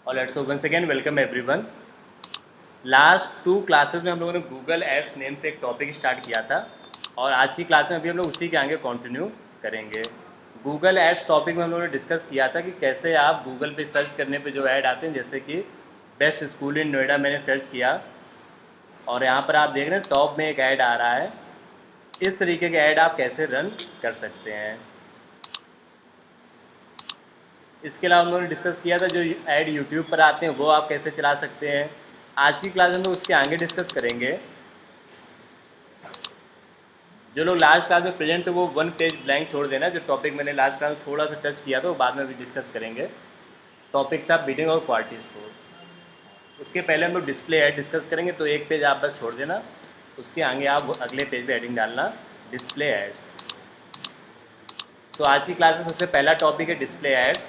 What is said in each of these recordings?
और let's once again welcome everyone. Last 2 classes में हम लोगों ने गूगल एड्स नेम से एक टॉपिक स्टार्ट किया था और आज की क्लास में अभी हम लोग उसी के आगे कंटिन्यू करेंगे। गूगल एड्स टॉपिक में हम लोगों ने डिस्कस किया था कि कैसे आप गूगल पे सर्च करने पे जो ऐड आते हैं, जैसे कि बेस्ट स्कूल इन नोएडा मैंने सर्च किया और यहाँ पर आप देख रहे हैं टॉप में एक ऐड आ रहा है। इस तरीके के ऐड आप कैसे रन कर सकते हैं। इसके अलावा हम लोगों ने डिस्कस किया था जो ऐड यूट्यूब पर आते हैं वो आप कैसे चला सकते हैं। आज की क्लास में हम लोग उसके आगे डिस्कस करेंगे। जो लोग लास्ट क्लास में प्रेजेंट थे वो 1 पेज ब्लैंक छोड़ देना। जो टॉपिक मैंने लास्ट क्लास में थोड़ा सा टच किया था वो बाद में भी डिस्कस करेंगे। टॉपिक था बिडिंग और क्वालिटी स्कोर। उसके पहले हम लोग डिस्प्ले ऐड डिस्कस करेंगे, तो 1 पेज आप बस छोड़ देना। उसके आगे आप अगले पेज पे हेडिंग डालना डिस्प्ले एड्स। तो आज की क्लास में सबसे पहला टॉपिक है डिस्प्ले एड्स।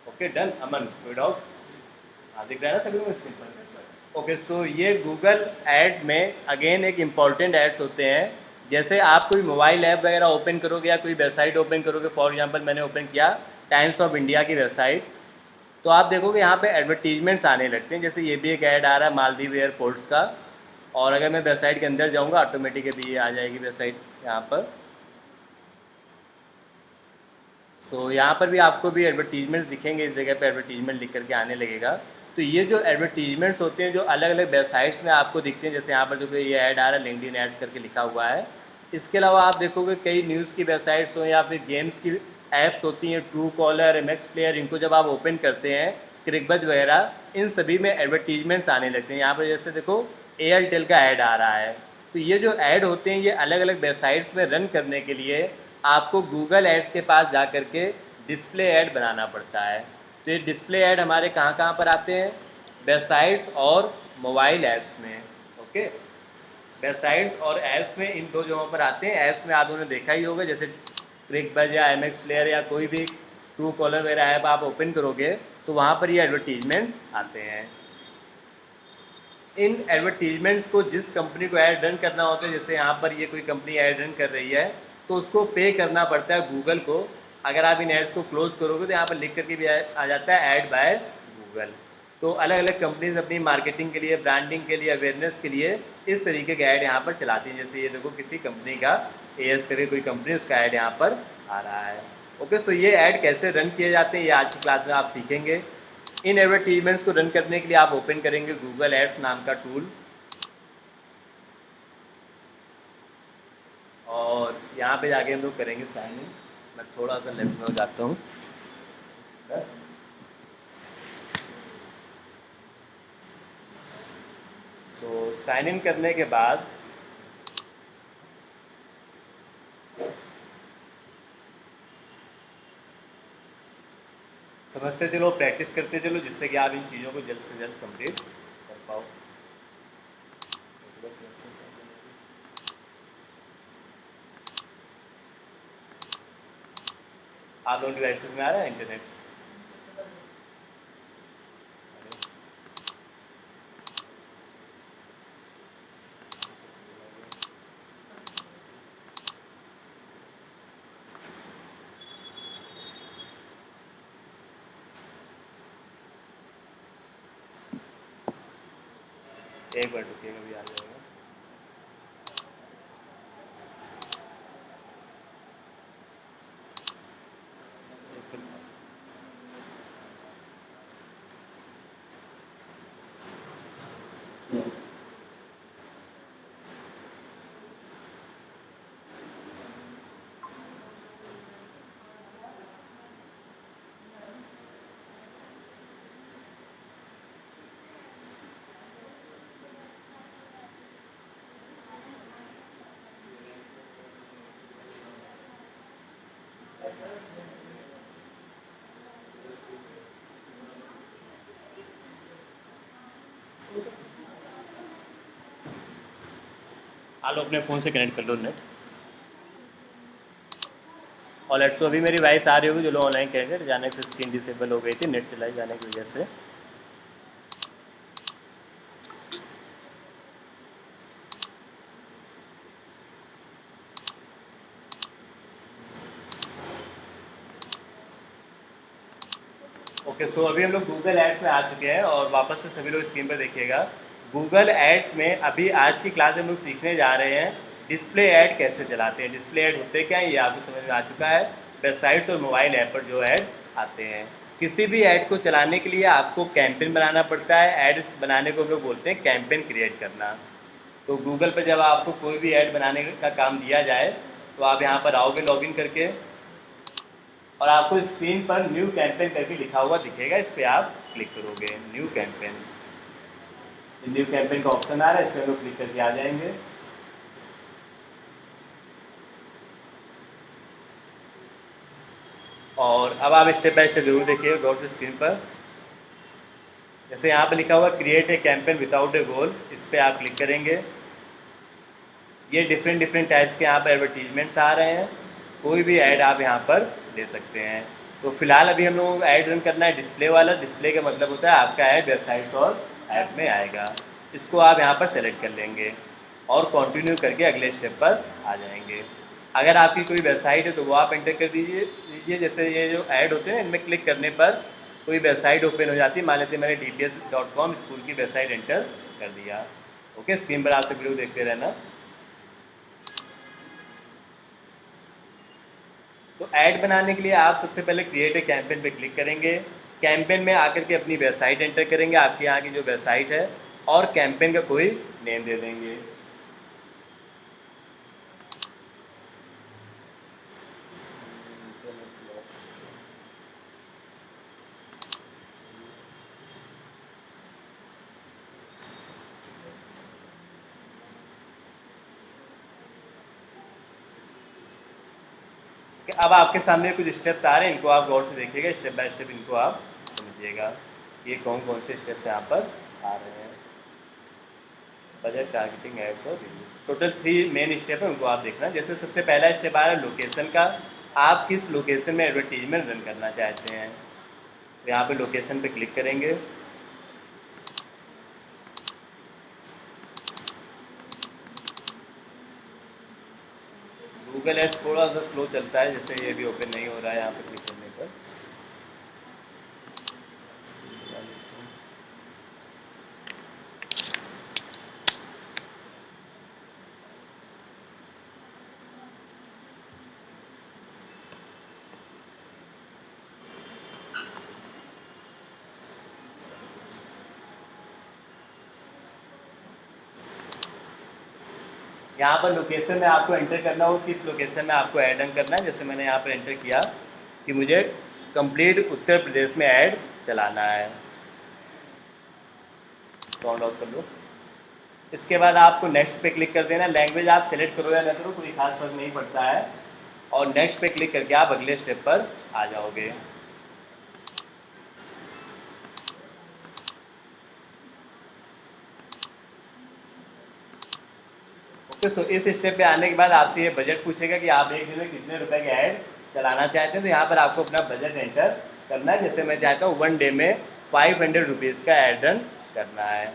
ओके डन अमन, कोई डाउट? हाँ, दिख रहा है ना सभी को स्क्रीन पर? ओके, सो ये गूगल ऐड में अगेन एक इम्पॉर्टेंट एड्स होते हैं। जैसे आप कोई मोबाइल ऐप वगैरह ओपन करोगे या कोई वेबसाइट ओपन करोगे, फॉर एग्जांपल मैंने ओपन किया टाइम्स ऑफ इंडिया की वेबसाइट, तो आप देखोगे यहाँ पे एडवर्टीजमेंट्स आने लगते हैं। जैसे ये भी एक ऐड आ रहा है मालदीव एयरपोर्ट्स का। और अगर मैं वेबसाइट के अंदर जाऊँगा ऑटोमेटिक अभी ये आ जाएगी वेबसाइट यहाँ पर। तो यहाँ पर भी आपको भी एडवर्टीजमेंट्स दिखेंगे, इस जगह पे एडवर्टीजमेंट लिख करके आने लगेगा। तो ये जो एडवर्टीजमेंट्स होते हैं जो अलग अलग वेबसाइट्स में आपको दिखते हैं, जैसे यहाँ पर जो कि ये ऐड आ रहा है लिंक्डइन एड्स करके लिखा हुआ है। इसके अलावा आप देखोगे कई न्यूज़ की वेबसाइट्स हो या फिर गेम्स की ऐप्स होती हैं, Truecaller, M X player, इनको जब आप ओपन करते हैं, क्रिकबज वगैरह, इन सभी में एडवर्टीजमेंट्स आने लगते हैं। यहाँ पर जैसे देखो एयरटेल का ऐड आ रहा है। तो ये जो ऐड होते हैं ये अलग अलग वेबसाइट्स में रन करने के लिए आपको गूगल एड्स के पास जा कर के डिस्प्ले ऐड बनाना पड़ता है। तो ये डिस्प्ले ऐड हमारे कहाँ कहाँ पर आते हैं? वेबसाइट्स और मोबाइल ऐप्स में। ओके, वेबसाइट्स और ऐप्स में इन 2 जगहों पर आते हैं। ऐप्स में आप लोगों ने देखा ही होगा, जैसे क्रिकबज या एम एक्स प्लेयर या कोई भी ट्रू कॉलर वगैरह ऐप आप ओपन करोगे तो वहाँ पर ये एडवर्टीजमेंट्स आते हैं। इन एडवर्टीजमेंट्स को जिस कंपनी को ऐड रन करना होता है, जैसे यहाँ पर ये कोई कंपनी ऐड रन कर रही है तो उसको पे करना पड़ता है गूगल को। अगर आप इन एड्स को क्लोज करोगे तो यहाँ पर लिख करके भी आ जाता है ऐड बाय गूगल। तो अलग अलग कंपनीज अपनी मार्केटिंग के लिए, ब्रांडिंग के लिए, अवेयरनेस के लिए इस तरीके के ऐड यहाँ पर चलाती हैं। जैसे ये देखो किसी कंपनी का एएस करके कोई कंपनी, उसका ऐड यहाँ पर आ रहा है। ओके, सो ये ऐड कैसे रन किए जाते हैं ये आज की क्लास में आप सीखेंगे। इन एडवर्टीजमेंट्स को रन करने के लिए आप ओपन करेंगे गूगल एड्स नाम का टूल और यहाँ पे जाके हम लोग करेंगे साइन इन। मैं थोड़ा सा लेफ्ट में हो जाता हूँ। तो साइन इन करने के बाद समझते चलो, प्रैक्टिस करते चलो, जिससे कि आप इन चीज़ों को जल्द से जल्द कंप्लीट कर पाओ। आप लोग डिवाइसेस में आ रहा है इंटरनेट? एक बार रुकिएगा, भी आ जाएगा। आप लोग अपने फ़ोन से कनेक्ट कर लो नेट। और लेट्स, अभी मेरी वॉइस आ रही होगी। जो लोग ऑनलाइन करेंगे, अचानक से स्क्रीन डिसेबल हो गई थी नेट चलाई जाने की वजह से। ओके, सो अभी हम लोग गूगल एड्स में आ चुके हैं और वापस से सभी लोग स्क्रीन पर देखिएगा। गूगल एड्स में अभी आज की क्लास में हम लोग सीखने जा रहे हैं डिस्प्ले ऐड कैसे चलाते हैं। डिस्प्ले ऐड होते क्या है ये आपको समझ में आ चुका है। वेबसाइट्स और मोबाइल ऐप पर जो ऐड आते हैं, किसी भी ऐड को चलाने के लिए आपको कैंपेन बनाना पड़ता है। ऐड बनाने को हम लोग बोलते हैं कैंपेन क्रिएट करना। तो गूगल पर जब आपको कोई भी ऐड बनाने का काम दिया जाए तो आप यहाँ पर आओगे लॉगिन करके और आपको स्क्रीन पर न्यू कैंपेन करके लिखा हुआ दिखेगा। इस पर आप क्लिक करोगे, न्यू कैंपेन। न्यू कैंपेन का ऑप्शन आ रहा है, इस पर हम लोग क्लिक करके आ जाएंगे। और अब आप स्टेप बाय स्टेप जरूर देखिए गौर से स्क्रीन पर। जैसे यहाँ पर लिखा हुआ create a campaign without a goal, इस पर आप क्लिक करेंगे। ये डिफरेंट डिफरेंट टाइप्स के यहाँ पर एडवर्टीजमेंट्स आ रहे हैं। कोई भी ऐड आप यहाँ पर ले सकते हैं। तो फिलहाल अभी हम लोगों को ऐड रन करना है डिस्प्ले वाला। डिस्प्ले का मतलब होता है आपका ऐड वेबसाइट्स और ऐप में आएगा। इसको आप यहाँ पर सेलेक्ट कर लेंगे और कंटिन्यू करके अगले स्टेप पर आ जाएंगे। अगर आपकी कोई वेबसाइट है तो वो आप एंटर कर दीजिए। जैसे ये जो ऐड होते हैं इनमें क्लिक करने पर कोई वेबसाइट ओपन हो जाती है। मान लेते मैंने dps.com स्कूल की वेबसाइट एंटर कर दिया। ओके, स्क्रीन पर आप सब वीडियो देखते रहना। तो ऐड बनाने के लिए आप सबसे पहले क्रिएट ए कैंपेन पे क्लिक करेंगे। कैंपेन में आकर के अपनी वेबसाइट एंटर करेंगे, आपके यहाँ की जो वेबसाइट है, और कैंपेन का कोई नेम दे देंगे। अब आपके सामने कुछ स्टेप्स आ रहे हैं, इनको आप गौर से देखिएगा। स्टेप बाय स्टेप इनको आप समझिएगा ये कौन कौन से स्टेप्स यहाँ पर आ रहे हैं। बजट, टारगेटिंग, एड्स और रिव्यू, टोटल 3 मेन स्टेप है, उनको आप देखना। जैसे सबसे पहला स्टेप आ रहा है लोकेशन का। आप किस लोकेशन में एडवर्टीजमेंट रन करना चाहते हैं, तो यहाँ पे लोकेशन पे क्लिक करेंगे। गूगल एड्स थोड़ा सा स्लो चलता है, जैसे ये भी ओपन नहीं हो रहा है यहाँ पे क्लिक करने पर। यहाँ पर लोकेशन में आपको एंटर करना हो किस लोकेशन में आपको ऐड रन करना है। जैसे मैंने यहाँ पर एंटर किया कि मुझे कंप्लीट उत्तर प्रदेश में ऐड चलाना है। साउंड ऑफ कर लो। इसके बाद आपको नेक्स्ट पे क्लिक कर देना। लैंग्वेज आप सेलेक्ट करो या ना करो कोई खास फर्क नहीं पड़ता है। और नेक्स्ट पे क्लिक करके आप अगले स्टेप पर आ जाओगे। ओके, सो इस स्टेप पे आने के बाद आपसे ये बजट पूछेगा कि आप एक दिन में कितने रुपए के ऐड चलाना चाहते हैं। तो यहाँ पर आपको अपना बजट एंटर करना है। जैसे मैं चाहता हूँ 1 डे में 500 रुपीज़ का ऐड रन करना है।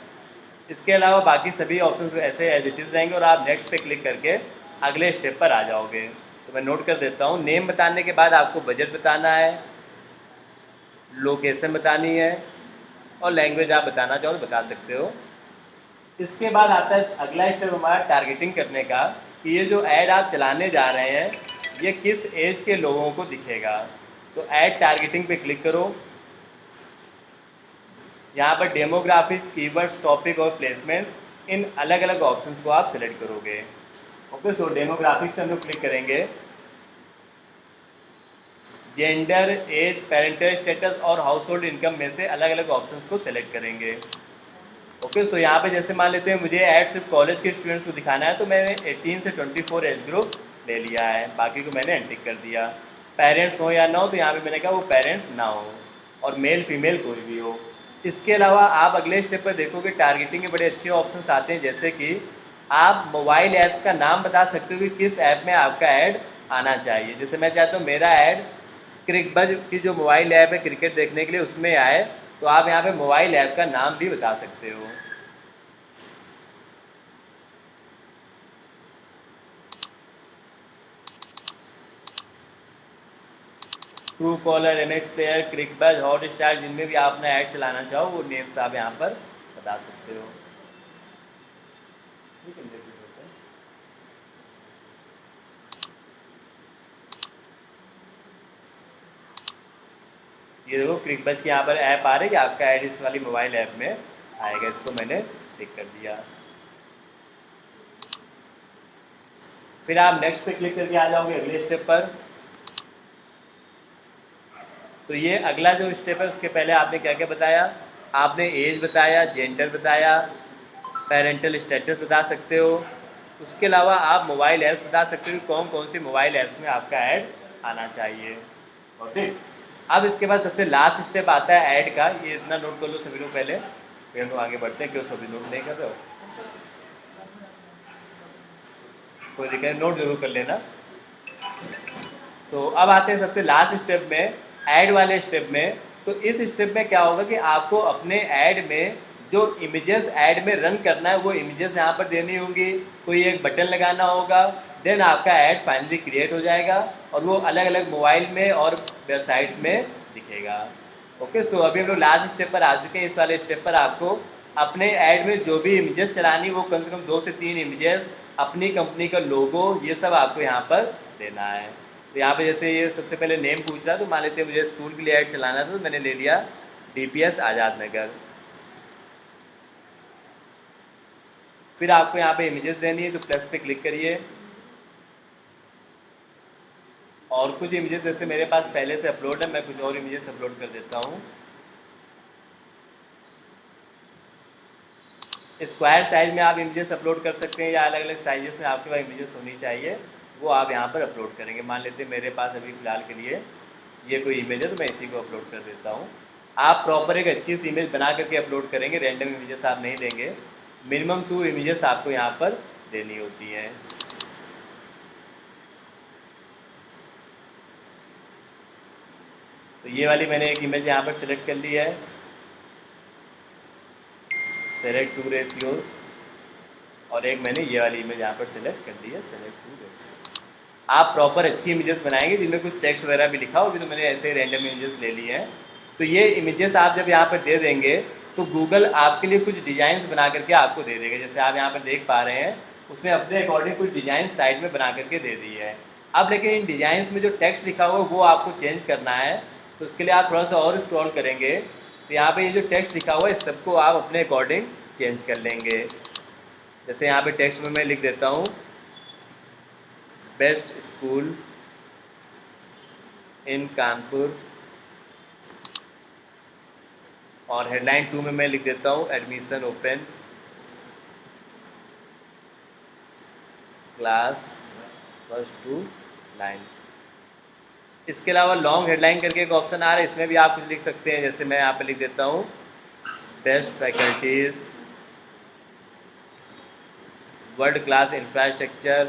इसके अलावा बाकी सभी ऑप्शन ऐसे एज इट इज़ रहेंगे और आप नेक्स्ट पे क्लिक करके अगले स्टेप पर आ जाओगे। तो मैं नोट कर देता हूँ। नेम बताने के बाद आपको बजट बताना है, लोकेशन बतानी है, और लैंग्वेज आप बताना चाहो तो बता सकते हो। इसके बाद आता है अगला स्टेप हमारा टारगेटिंग करने का, कि ये जो ऐड आप चलाने जा रहे हैं ये किस एज के लोगों को दिखेगा। तो ऐड टारगेटिंग पे क्लिक करो। यहाँ पर डेमोग्राफिक्स, कीवर्ड्स, टॉपिक और प्लेसमेंट्स, इन अलग अलग ऑप्शंस को आप सिलेक्ट करोगे। ओके, सो डेमोग्राफिक्स पे हम लोग क्लिक करेंगे। जेंडर, एज, पेरेंटल स्टेटस और हाउस होल्ड इनकम में से अलग अलग ऑप्शंस को सिलेक्ट करेंगे। ओके, सो यहाँ पे जैसे मान लेते हैं मुझे ऐड सिर्फ कॉलेज के स्टूडेंट्स को दिखाना है, तो मैंने 18 से 24 एज ग्रुप ले लिया है, बाकी को मैंने एंटिक कर दिया। पेरेंट्स हो या ना हो, तो यहाँ पे मैंने कहा वो पेरेंट्स ना हो, और मेल फीमेल कोई भी हो। इसके अलावा आप अगले स्टेप पर देखोगे टारगेटिंग के बड़े अच्छे ऑप्शंस आते हैं। जैसे कि आप मोबाइल ऐप्स का नाम बता सकते हो कि किस ऐप में आपका ऐड आना चाहिए। जैसे मैं चाहता हूँ मेरा ऐड क्रिकबज की जो मोबाइल ऐप है क्रिकेट देखने के लिए उसमें आए, तो आप यहाँ पे मोबाइल ऐप का नाम भी बता सकते हो। True collar, MX player, Cricbuzz, hot star, जिनमें भी आप अपना ऐड चलाना चाहो वो नेम्स आप यहाँ पर बता सकते हो। ठीक है, ये देखो क्रिकबज की यहाँ पर ऐप आ रही है, आपका ऐड इस वाली मोबाइल ऐप में आएगा, इसको मैंने टिक कर दिया। फिर आप नेक्स्ट पे क्लिक करके आ जाओगे अगले स्टेप पर। तो ये अगला जो स्टेप है उसके पहले आपने क्या क्या बताया, आपने एज बताया, जेंडर बताया, पेरेंटल स्टेटस बता सकते हो। उसके अलावा आप मोबाइल ऐप्स बता सकते हो कि कौन कौन सी मोबाइल ऐप्स में आपका ऐड आना चाहिए। ओके, अब इसके बाद सबसे लास्ट स्टेप आता है ऐड का। ये इतना नोट कर लो सभी लोग पहले, फिर हम लोग आगे बढ़ते हैं। क्यों सभी नोट नहीं कर रहे हो? कोई दिक्कत, नोट जरूर कर लेना। तो अब आते हैं सबसे लास्ट स्टेप में, ऐड वाले स्टेप में। तो इस स्टेप में क्या होगा कि आपको अपने ऐड में जो इमेजेस ऐड में रन करना है वो इमेजेस यहाँ पर देनी होंगी, कोई एक बटन लगाना होगा, देन आपका ऐड फाइनली क्रिएट हो जाएगा और वो अलग अलग मोबाइल में और वेबसाइट्स में दिखेगा। ओके, सो अभी हम लोग लास्ट स्टेप पर आ चुके हैं। इस वाले स्टेप पर आपको अपने ऐड में जो भी इमेजेस चलानी वो कम से कम 2 से 3 इमेजेस, अपनी कंपनी का लोगो, ये सब आपको यहाँ पर देना है। तो यहाँ पे जैसे ये सबसे पहले नेम पूछ रहा, तो मान लेते हैं मुझे स्कूल के लिए ऐड चलाना था, तो मैंने ले लिया DPS आज़ाद नगर। फिर आपको यहाँ पे इमेजेस देनी है, तो प्लस पे क्लिक करिए और कुछ इमेजेस जैसे मेरे पास पहले से अपलोड है, मैं कुछ और इमेजेस अपलोड कर देता हूँ। स्क्वायर साइज में आप इमेजेस अपलोड कर सकते हैं या अलग अलग साइजेस में आपके पास इमेजेस होनी चाहिए, वो आप यहाँ पर अपलोड करेंगे। मान लेते हैं मेरे पास अभी फ़िलहाल के लिए ये कोई इमेज है, तो मैं इसी को अपलोड कर देता हूँ। आप प्रॉपर एक अच्छी सी इमेज बना करके अपलोड करेंगे, रैंडम इमेजेस आप नहीं देंगे। मिनिमम 2 इमेजेस आपको यहाँ पर देनी होती हैं। तो ये वाली मैंने एक इमेज यहाँ पर सिलेक्ट कर ली है, सेलेक्ट 2 रेशियोज, और एक मैंने ये वाली इमेज यहाँ पर सिलेक्ट कर दी है, सेलेक्ट 2 रेशियोज। आप प्रॉपर अच्छी इमेजेस बनाएंगे जिनमें कुछ टेक्स्ट वगैरह भी लिखा हो, अभी तो मैंने ऐसे रैंडम इमेजेस ले ली हैं। तो ये इमेजेस आप जब यहाँ पर दे देंगे तो गूगल आपके लिए कुछ डिज़ाइंस बना करके आपको दे देगा। जैसे आप यहाँ पर देख पा रहे हैं, उसने अपने अकॉर्डिंग कुछ डिज़ाइन साइड में बना करके दे दी है। अब लेकिन इन डिज़ाइंस में जो टेक्स्ट लिखा हुआ है वो आपको चेंज करना है। तो उसके लिए आप थोड़ा सा और स्क्रॉल करेंगे, तो यहाँ पे ये जो टेक्स्ट लिखा हुआ है इस सबको आप अपने अकॉर्डिंग चेंज कर लेंगे। जैसे यहाँ पे टेक्स्ट में मैं लिख देता हूँ बेस्ट स्कूल इन कानपुर, और हेडलाइन 2 में मैं लिख देता हूँ admission open class first to 9। इसके अलावा लॉन्ग हेडलाइन करके एक ऑप्शन आ रहा है, इसमें भी आप कुछ लिख सकते हैं। जैसे मैं यहाँ पे लिख देता हूँ best faculties, world class infrastructure.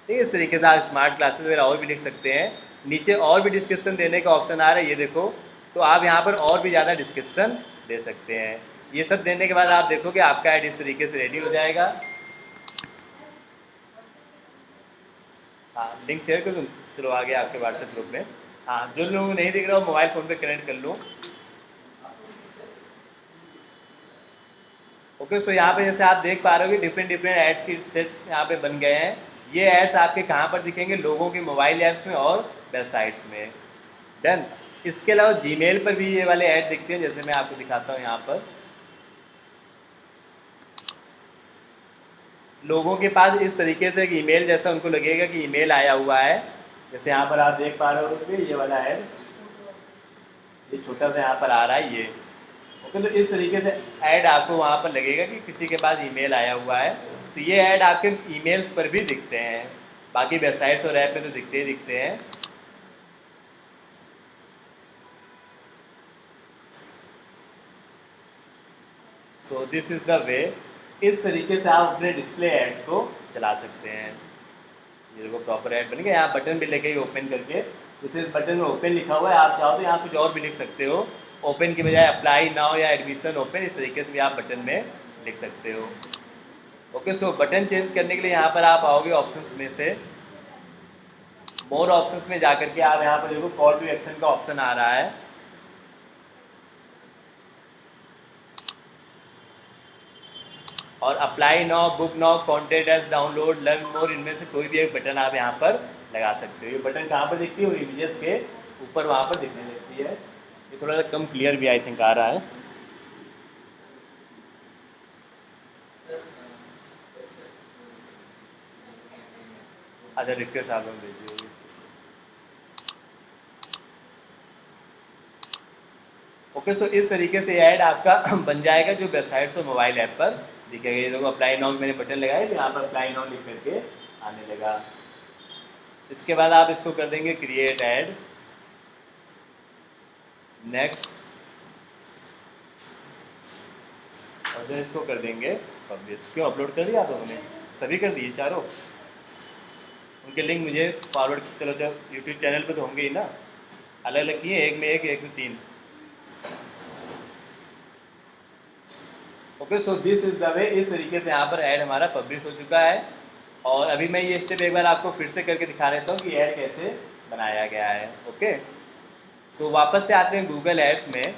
ठीक है, इस तरीके से आप स्मार्ट क्लासेस वगैरह और भी लिख सकते हैं। नीचे और भी डिस्क्रिप्शन देने का ऑप्शन आ रहा है, ये देखो, तो आप यहाँ पर और भी ज़्यादा डिस्क्रिप्शन दे सकते हैं। ये सब देने के बाद आप देखो कि आपका ऐड इस तरीके से रेडी हो जाएगा। हाँ, लिंक शेयर कर दूँ, चलो आगे आपके व्हाट्सएप ग्रुप में। हाँ, जो लोगों को नहीं दिख रहा हो मोबाइल फ़ोन पे कनेक्ट कर लो। ओके, सो यहाँ पे जैसे आप देख पा रहे हो कि डिफरेंट डिफरेंट एड्स की सेट्स यहाँ पे बन गए हैं। ये एड्स आपके कहाँ पर दिखेंगे? लोगों के मोबाइल ऐप्स में और वेबसाइट्स में। डन। इसके अलावा जीमेल पर भी ये वाले ऐड दिखते हैं, जैसे मैं आपको दिखाता हूँ। यहाँ पर लोगों के पास इस तरीके से एक ईमेल जैसा उनको लगेगा कि ईमेल आया हुआ है। जैसे यहाँ पर आप देख पा रहे हो कि ये वाला ऐड, ये छोटा सा यहाँ पर आ रहा है ये। ओके, तो इस तरीके से ऐड आपको वहाँ पर लगेगा कि किसी के पास ईमेल आया हुआ है। तो ये ऐड आपके ईमेल्स पर भी दिखते हैं, बाकी वेबसाइट्स और ऐप में तो दिखते ही दिखते हैं। So this is the way, इस तरीके से आप अपने डिस्प्ले एड्स को चला सकते हैं। ये देखो प्रॉपर ऐड बन गया। यहाँ बटन भी लेके ओपन करके, जैसे इस बटन में ओपन लिखा हुआ है, आप चाहो तो यहाँ कुछ और भी लिख सकते हो। ओपन की बजाय अप्लाई नाउ या एडमिशन ओपन, इस तरीके से भी आप बटन में लिख सकते हो। ओके, सो बटन चेंज करने के लिए यहाँ पर आप आओगे ऑप्शंस में से मोर ऑप्शंस में जाकर के आप यहाँ पर देखो कॉल टू एक्शन का ऑप्शन आ रहा है, और apply now, book now, contact us, download, learn more, इनमें से कोई भी एक बटन आप यहाँ पर लगा सकते हो। ये बटन कहाँ पर दिखती है? और इमेजेस के ऊपर वहाँ पर दिखने लगती है। ये थोड़ा सा कम क्लियर भी आई थिंक आ रहा है। अच्छा, रिक्वेस्ट आप लोग भेजिए। ओके, सो इस तरीके से ऐड आपका बन जाएगा जो वेबसाइट्स और मोबाइल ऐप पर दिखेगा। ये देखो अप्लाई नाउ मैंने बटन लगाया तो यहाँ पर अप्लाई नाउ लिख करके आने लगा। इसके बाद आप इसको कर देंगे क्रिएट ऐड, नेक्स्ट, और जो इसको कर देंगे पब्लिश। क्यों अपलोड कर दिया आप लोगों ने? सभी कर दिए चारों? उनके लिंक मुझे फॉरवर्ड, चलो चलो यूट्यूब चैनल पे तो होंगे ही ना, अलग अलग किए, एक में एक, एक में 3। Okay, so this is the way. इस तरीके से यहाँ पर ऐड हमारा पब्लिश हो चुका है। और अभी मैं ये स्टेप एक बार आपको फिर से करके दिखा देता हूँ कि ऐड कैसे बनाया गया है। ओके, सो वापस से आते हैं गूगल एड्स में।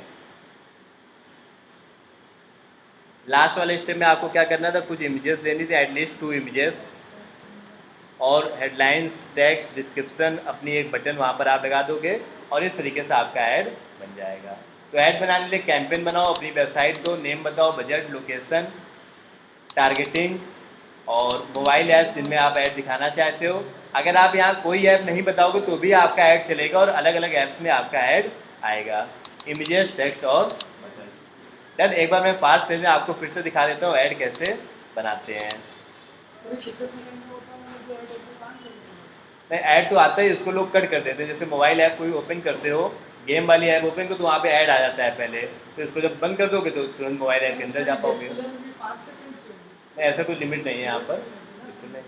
लास्ट वाले स्टेप में आपको क्या करना था, कुछ इमेजेस लेनी थी, एटलीस्ट 2 इमेजेस, और हेडलाइंस, टेक्स्ट, डिस्क्रिप्शन, अपनी एक बटन वहाँ पर आप लगा दोगे और इस तरीके से आपका ऐड बन जाएगा। तो ऐड बनाने के लिए कैंपेन बनाओ, अपनी वेबसाइट दो, नेम बताओ, बजट, लोकेशन, टारगेटिंग, और मोबाइल ऐप्स जिनमें आप ऐड दिखाना चाहते हो। अगर आप यहाँ कोई ऐप नहीं बताओगे तो भी आपका ऐड चलेगा और अलग अलग ऐप्स में आपका ऐड आएगा। इमेजेस, टेक्स्ट और बटन। डन। एक बार मैं फास्ट पेज में आपको फिर से दिखा देता हूँ ऐड कैसे बनाते हैं। नहीं, ऐड तो आता ही, उसको लोग कट कर देते हैं। जैसे मोबाइल ऐप कोई ओपन करते हो, गेम वाली ऐप ओपन करो तो वहाँ पे ऐड आ जाता है पहले, तो इसको जब बंद कर दोगे तो तुरंत मोबाइल ऐप के अंदर जा पाओगे। नहीं, ऐसा कोई लिमिट नहीं है यहाँ पर, बिल्कुल नहीं।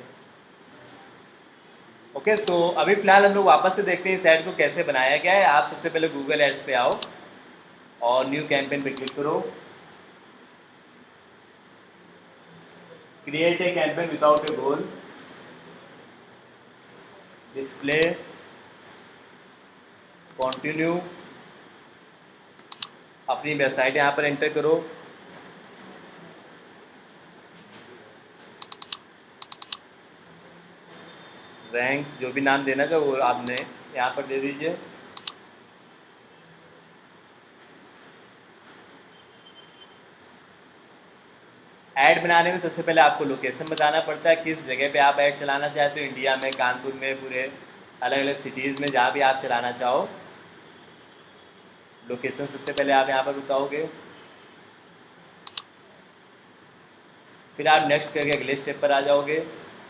ओके, सो अभी फिलहाल हम लोग वापस से देखते हैं इस ऐड को कैसे बनाया गया है। आप सबसे पहले गूगल एड्स पे आओ और न्यू कैंपेन पे क्लिक करो, create a campaign without a goal, display, continue, अपनी वेबसाइट यहाँ पर एंटर करो, रैंक, जो भी नाम देना चाहो वो आपने यहाँ पर दे दीजिए। ऐड बनाने में सबसे पहले आपको लोकेशन बताना पड़ता है, किस जगह पे आप ऐड चलाना चाहते हो, इंडिया में, कानपुर में, पूरे अलग अलग सिटीज़ में, जहाँ भी आप चलाना चाहो। लोकेशन सबसे पहले आप यहाँ पर बताओगे, फिर आप नेक्स्ट करके अगले स्टेप पर आ जाओगे।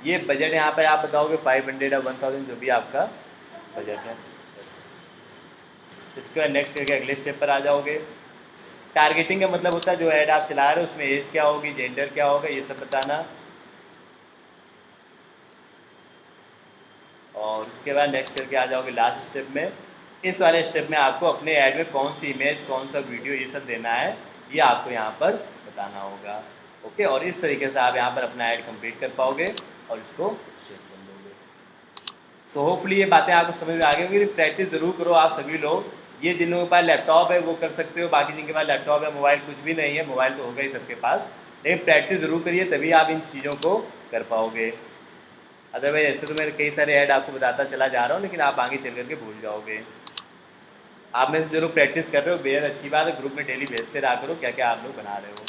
ये बजट यहाँ पर आप बताओगे 500 या 1000, जो भी आपका बजट है। इसके बाद नेक्स्ट करके अगले स्टेप पर आ जाओगे। टारगेटिंग का मतलब होता है जो ऐड आप चला रहे हो उसमें एज क्या होगी, जेंडर क्या होगा, ये सब बताना। और उसके बाद नेक्स्ट करके आ जाओगे लास्ट स्टेप में। इस वाले स्टेप में आपको अपने ऐड में कौन सी इमेज, कौन सा वीडियो, ये सब देना है, ये आपको यहाँ पर बताना होगा। ओके, और इस तरीके से आप यहाँ पर अपना ऐड कंप्लीट कर पाओगे और इसको शेयर कर दोगे। सो होपफुली ये बातें आपको समझ में आ गई होंगी। प्रैक्टिस ज़रूर करो आप सभी लोग। ये जिन लोगों के पास लैपटॉप है वो कर सकते हो, बाकी जिनके पास लैपटॉप है, मोबाइल कुछ भी नहीं है, मोबाइल तो होगा ही सबके पास, लेकिन प्रैक्टिस ज़रूर करिए तभी आप इन चीज़ों को कर पाओगे। अदरवाइज ऐसे तो मैं कई सारे ऐड आपको बताता चला जा रहा हूँ, लेकिन आप आगे चल करके भूल जाओगे। आप में से जो लोग प्रैक्टिस कर रहे हो बेहद अच्छी बात है, ग्रुप में डेली भेजते रहा करो क्या क्या आप लोग बना रहे हो।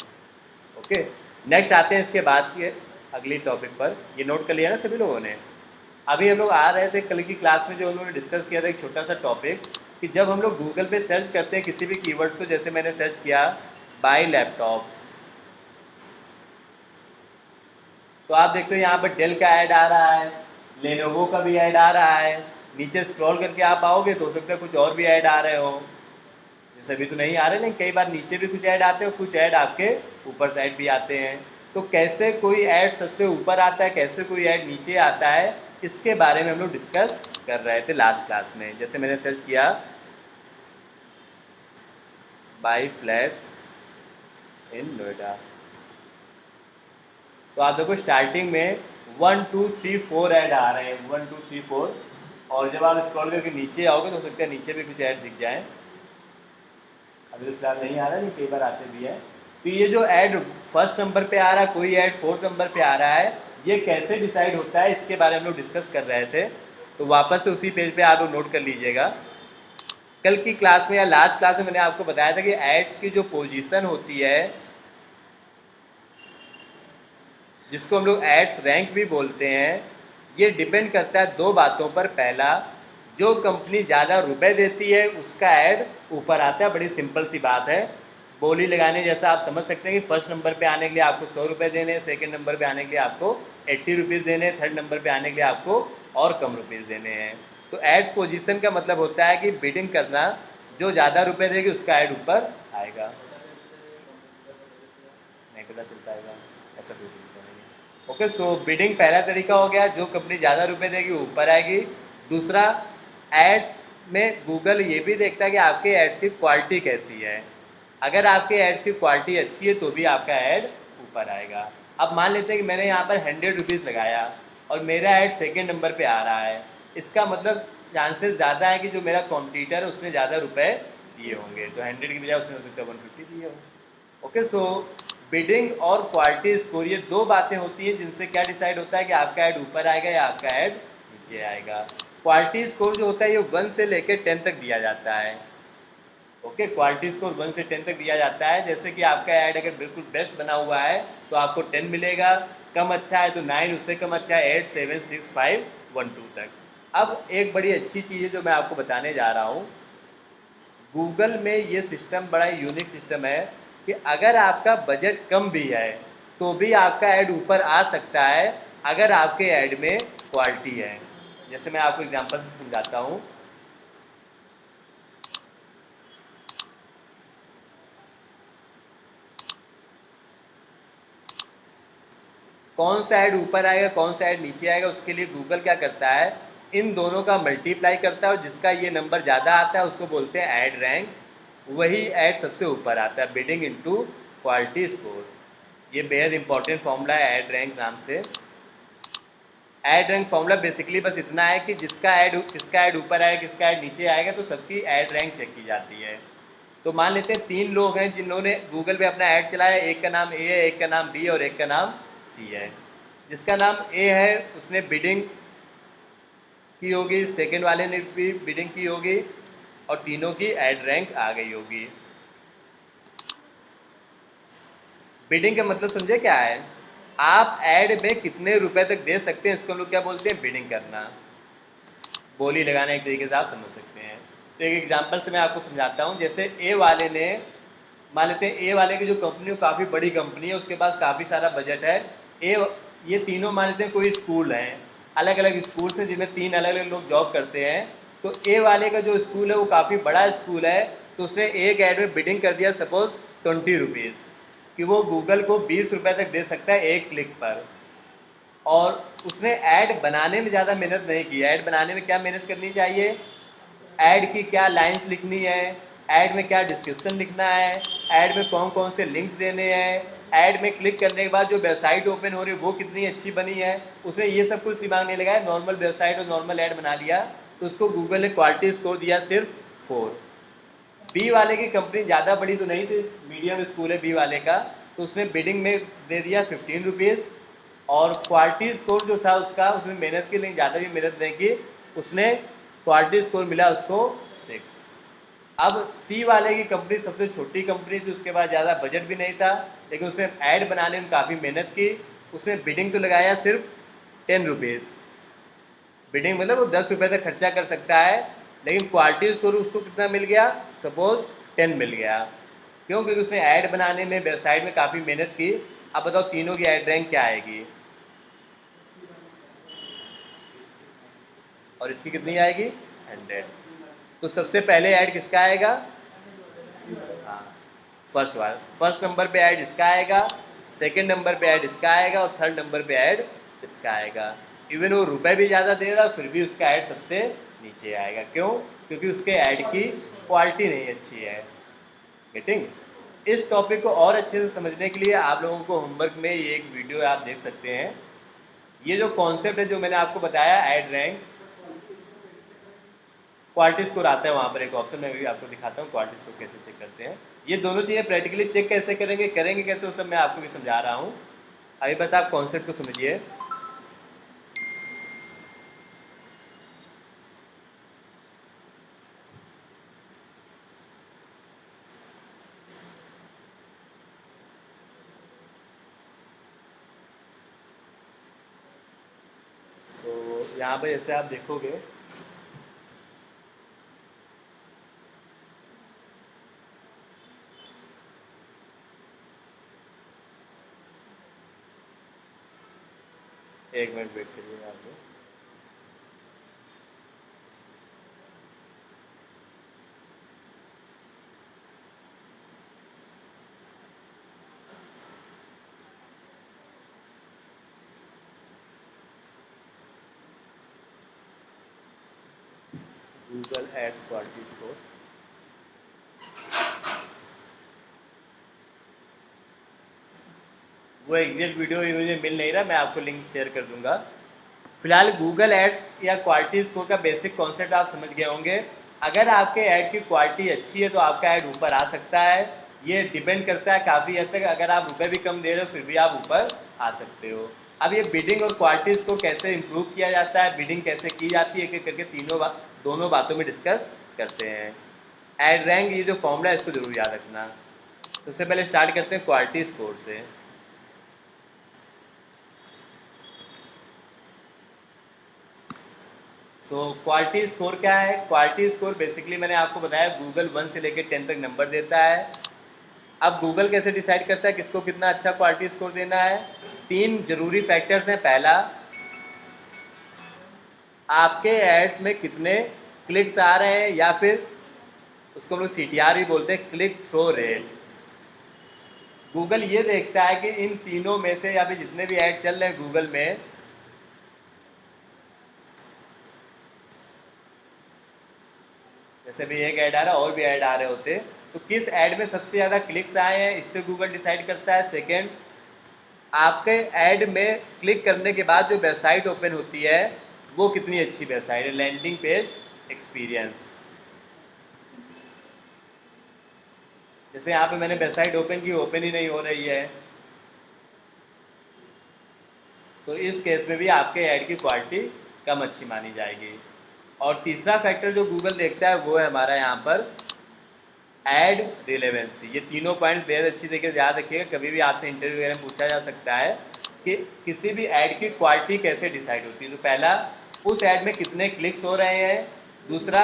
ओके, नेक्स्ट आते हैं इसके बाद के अगली टॉपिक पर। ये नोट कर लिया ना सभी लोगों ने? अभी हम लोग आ रहे थे कल की क्लास में, जो हम लोगों ने डिस्कस किया था एक छोटा सा टॉपिक, कि जब हम लोग गूगल पे सर्च करते हैं किसी भी कीवर्ड्स को, जैसे मैंने सर्च किया बाय लैपटॉप, तो आप देखते हो यहाँ पर डेल का ऐड आ रहा है, लेनोवो का भी ऐड आ रहा है। नीचे स्क्रॉल करके आप आओगे तो हो सकता है कुछ और भी ऐड आ रहे हो, जैसे अभी तो नहीं आ रहे, लेकिन कई बार नीचे भी कुछ ऐड आते हैं, कुछ ऐड आपके ऊपर साइड भी आते हैं। तो कैसे कोई ऐड सबसे ऊपर आता है, कैसे कोई ऐड नीचे आता है, इसके बारे में हम लोग डिस्कस कर रहे थे लास्ट क्लास में। जैसे मैंने सर्च किया बाई फ्लैट्स इन नोएडा, तो आप देखो स्टार्टिंग में 1 2 3 4 ऐड आ रहे हैं, 1 2 3 4, और जब आप स्क्रॉल करके नीचे आओगे तो हो सकता है नीचे भी कुछ ऐड दिख जाए। अभी तो फिलहाल नहीं आ रहा, नहीं कई बार आते भी है। तो ये जो ऐड फर्स्ट नंबर पे आ रहा है, कोई ऐड फोर्थ नंबर पे आ रहा है, ये कैसे डिसाइड होता है इसके बारे में हम लोग डिस्कस कर रहे थे। तो वापस से उसी पेज पे आप लोग नोट कर लीजिएगा। कल की क्लास में या लास्ट क्लास में मैंने आपको बताया था कि एड्स की जो पोजीशन होती है, जिसको हम लोग एड्स रैंक भी बोलते हैं, ये डिपेंड करता है दो बातों पर। पहला, जो कंपनी ज़्यादा रुपए देती है उसका ऐड ऊपर आता है। बड़ी सिंपल सी बात है, बोली लगाने जैसा आप समझ सकते हैं कि फर्स्ट नंबर पे आने के लिए आपको 100 रुपये देने, सेकंड नंबर पे आने के लिए आपको 80 रुपीज़ देने, थर्ड नंबर पे आने के लिए आपको और कम रुपीज़ देने हैं। तो एड्स पोजीशन का मतलब होता है कि बिडिंग करना, जो ज़्यादा रुपये देगी उसका ऐड ऊपर आएगा। नहीं पता चलता है ऐसा कोई तरीका नहीं है। ओके, सो बिडिंग पहला तरीका हो गया, जो कंपनी ज़्यादा रुपए देगी ऊपर आएगी। दूसरा, एड्स में गूगल ये भी देखता है कि आपके एड्स की क्वालिटी कैसी है। अगर आपके एड्स की क्वालिटी अच्छी है तो भी आपका ऐड ऊपर आएगा। अब मान लेते हैं कि मैंने यहाँ पर 100 रुपीज़ लगाया और मेरा ऐड सेकेंड नंबर पर आ रहा है, इसका मतलब चांसेस ज़्यादा है कि जो मेरा कॉम्पिटिटर है उसने ज़्यादा रुपए दिए होंगे, तो 100 की बजाय उसने हो सकता है 150 दिए होंगे। ओके, सो बिडिंग और क्वालिटी स्कोर, ये दो बातें होती हैं जिनसे क्या डिसाइड होता है कि आपका ऐड ऊपर आएगा या आपका ऐड नीचे आएगा। क्वालिटी स्कोर जो होता है ये 1 से लेकर 10 तक दिया जाता है। ओके, क्वालिटी स्कोर 1 से 10 तक दिया जाता है। जैसे कि आपका ऐड अगर बिल्कुल बेस्ट बना हुआ है तो आपको 10 मिलेगा, कम अच्छा है तो 9, उससे कम अच्छा है 8, 7, 6, 5, 1, 2 तक। अब एक बड़ी अच्छी चीज़ है जो मैं आपको बताने जा रहा हूँ। गूगल में ये सिस्टम बड़ा यूनिक सिस्टम है कि अगर आपका बजट कम भी है तो भी आपका ऐड ऊपर आ सकता है अगर आपके ऐड में क्वालिटी है। जैसे मैं आपको एग्जांपल से समझाता हूँ। कौन सा ऐड ऊपर आएगा कौन सा ऐड नीचे आएगा, उसके लिए गूगल क्या करता है, इन दोनों का मल्टीप्लाई करता है और जिसका ये नंबर ज़्यादा आता है उसको बोलते हैं ऐड रैंक। वही ऐड सबसे ऊपर आता है, बिडिंग इनटू क्वालिटी स्कोर। ये बेहद इंपॉर्टेंट फॉर्मूला है ऐड रैंक नाम से। ऐड रैंक फॉर्मूला बेसिकली बस इतना है कि किसका ऐड ऊपर आएगा किसका ऐड नीचे आएगा, तो सबकी ऐड रैंक चेक की जाती है। तो मान लेते हैं 3 लोग हैं जिन्होंने गूगल पे अपना ऐड चलाया, एक का नाम ए है, एक का नाम बी और एक का नाम सी है। जिसका नाम ए है उसने बिडिंग की होगी, सेकंड वाले ने भी बिडिंग की होगी और तीनों की ऐड रैंक आ गई होगी। बिडिंग का मतलब समझे क्या है, आप ऐड में कितने रुपए तक दे सकते हैं, इसको हम लोग क्या बोलते हैं, बिडिंग करना। बोली लगाना एक तरीके से आप समझ सकते हैं। तो एक एग्जांपल से मैं आपको समझाता हूँ। जैसे ए वाले ने, मान लेते हैं ए वाले की जो कंपनी काफ़ी बड़ी कंपनी है, उसके पास काफ़ी सारा बजट है। ये तीनों मान लेते हैं कोई स्कूल हैं, अलग अलग स्कूल्स हैं जिनमें 3 अलग अलग लोग जॉब करते हैं। तो ए वाले का जो स्कूल है वो काफ़ी बड़ा स्कूल है, तो उसने एक ऐड में बिडिंग कर दिया सपोज 20 रुपीज़, कि वो गूगल को 20 रुपये तक दे सकता है एक क्लिक पर। और उसने ऐड बनाने में ज़्यादा मेहनत नहीं की। ऐड बनाने में क्या मेहनत करनी चाहिए, ऐड की क्या लाइंस लिखनी है, ऐड में क्या डिस्क्रिप्शन लिखना है, ऐड में कौन कौन से लिंक्स देने हैं, ऐड में क्लिक करने के बाद जो वेबसाइट ओपन हो रही है वो कितनी अच्छी बनी है। उसने ये सब कुछ दिमाग नहीं लगाया, नॉर्मल वेबसाइट और नॉर्मल ऐड बना लिया, तो उसको गूगल ने क्वालिटी स्कोर दिया सिर्फ 4। बी वाले की कंपनी ज़्यादा बड़ी तो नहीं थी, मीडियम स्कूल है बी वाले का, तो उसने बिडिंग में दे दिया 15 रुपीज़ और क्वालिटी स्कोर जो था उसका, उसमें मेहनत की नहीं, ज़्यादा भी मेहनत नहीं की, उसने क्वालिटी स्कोर मिला उसको 6। अब सी वाले की कंपनी सबसे छोटी कंपनी थी, उसके बाद ज़्यादा बजट भी नहीं था, लेकिन उसने ऐड बनाने में काफ़ी मेहनत की। उसने बिडिंग तो लगाया सिर्फ 10 रुपीज़, बिडिंग मतलब वो 10 रुपये तक खर्चा कर सकता है, लेकिन क्वालिटी स्कोर उसको कितना मिल गया, सपोज 10 मिल गया। क्यों, क्योंकि उसने ऐड बनाने में वेबसाइट में काफ़ी मेहनत की। अब बताओ तीनों की ऐड रैंक क्या आएगी, और इसकी कितनी आएगी, 100। तो सबसे पहले ऐड किसका आएगा, हाँ फर्स्ट नंबर पे ऐड इसका आएगा, सेकंड नंबर पे ऐड इसका आएगा और थर्ड नंबर पे ऐड इसका आएगा। इवन वो रुपए भी ज़्यादा दे रहा फिर भी उसका ऐड सबसे नीचे आएगा। क्यों, क्योंकि उसके ऐड की क्वालिटी नहीं अच्छी है। गेटिंग। इस टॉपिक को और अच्छे से समझने के लिए आप लोगों को होमवर्क में ये एक वीडियो आप देख सकते हैं। ये जो कॉन्सेप्ट है जो मैंने आपको बताया ऐड रैंक, क्वालिटी स्कोर आता है वहाँ पर एक ऑप्शन, मैं भी आपको दिखाता हूँ क्वालिटी स्कोर कैसे चेक करते हैं। ये दोनों चीज़ें प्रैक्टिकली चेक कैसे करेंगे कैसे, वो सब मैं आपको भी समझा रहा हूँ। अभी बस आप कॉन्सेप्ट को समझिए। तो यहाँ पर जैसे आप देखोगे, एक मिनट वेट करिए आप लोग। गूगल एड्स क्वालिटी स्कोर, वो एग्जैक्ट वीडियो मुझे मिल नहीं रहा, मैं आपको लिंक शेयर कर दूंगा। फिलहाल गूगल एड्स या क्वालिटी स्कोर का बेसिक कॉन्सेप्ट आप समझ गए होंगे। अगर आपके ऐड की क्वालिटी अच्छी है तो आपका ऐड ऊपर आ सकता है। ये डिपेंड करता है काफ़ी हद तक, अगर आप रुपए भी कम दे रहे हो फिर भी आप ऊपर आ सकते हो। अब ये बिडिंग और क्वालिटी स्कोर कैसे इम्प्रूव किया जाता है, बिडिंग कैसे की जाती है, एक एक करके दोनों बातों में डिस्कस करते हैं। एड रैंक ये जो फॉर्मूला है इसको जरूर याद रखना। सबसे पहले स्टार्ट करते हैं क्वालिटी स्कोर से। तो क्वालिटी स्कोर क्या है? क्वालिटी स्कोर बेसिकली मैंने आपको बताया गूगल 1 से लेकर 10 तक नंबर देता है। अब गूगल कैसे डिसाइड करता है किसको कितना अच्छा क्वालिटी स्कोर देना है? 3 जरूरी फैक्टर्स हैं। पहला, आपके एड्स में कितने क्लिक्स आ रहे हैं, या फिर उसको हम लोग CTR भी बोलते हैं, क्लिक थ्रो रेट। गूगल ये देखता है कि इन तीनों में से या फिर जितने भी ऐड चल रहे हैं गूगल में, जैसे भी एक ऐड आ रहा है और भी ऐड आ रहे होते, तो किस ऐड में सबसे ज़्यादा क्लिक्स आए हैं, इससे गूगल डिसाइड करता है। सेकेंड, आपके ऐड में क्लिक करने के बाद जो वेबसाइट ओपन होती है वो कितनी अच्छी वेबसाइट है, लैंडिंग पेज एक्सपीरियंस। जैसे यहाँ पे मैंने वेबसाइट ओपन की, ओपन ही नहीं हो रही है, तो इस केस में भी आपके ऐड की क्वालिटी कम अच्छी मानी जाएगी। और तीसरा फैक्टर जो गूगल देखता है वो है हमारा यहाँ पर एड रिलेवेंसी। ये तीनों पॉइंट बेहद अच्छी तरीके से याद रखिएगा, कभी भी आपसे इंटरव्यू वगैरह में पूछा जा सकता है कि किसी भी ऐड की क्वालिटी कैसे डिसाइड होती है। तो पहला, उस ऐड में कितने क्लिक्स हो रहे हैं। दूसरा,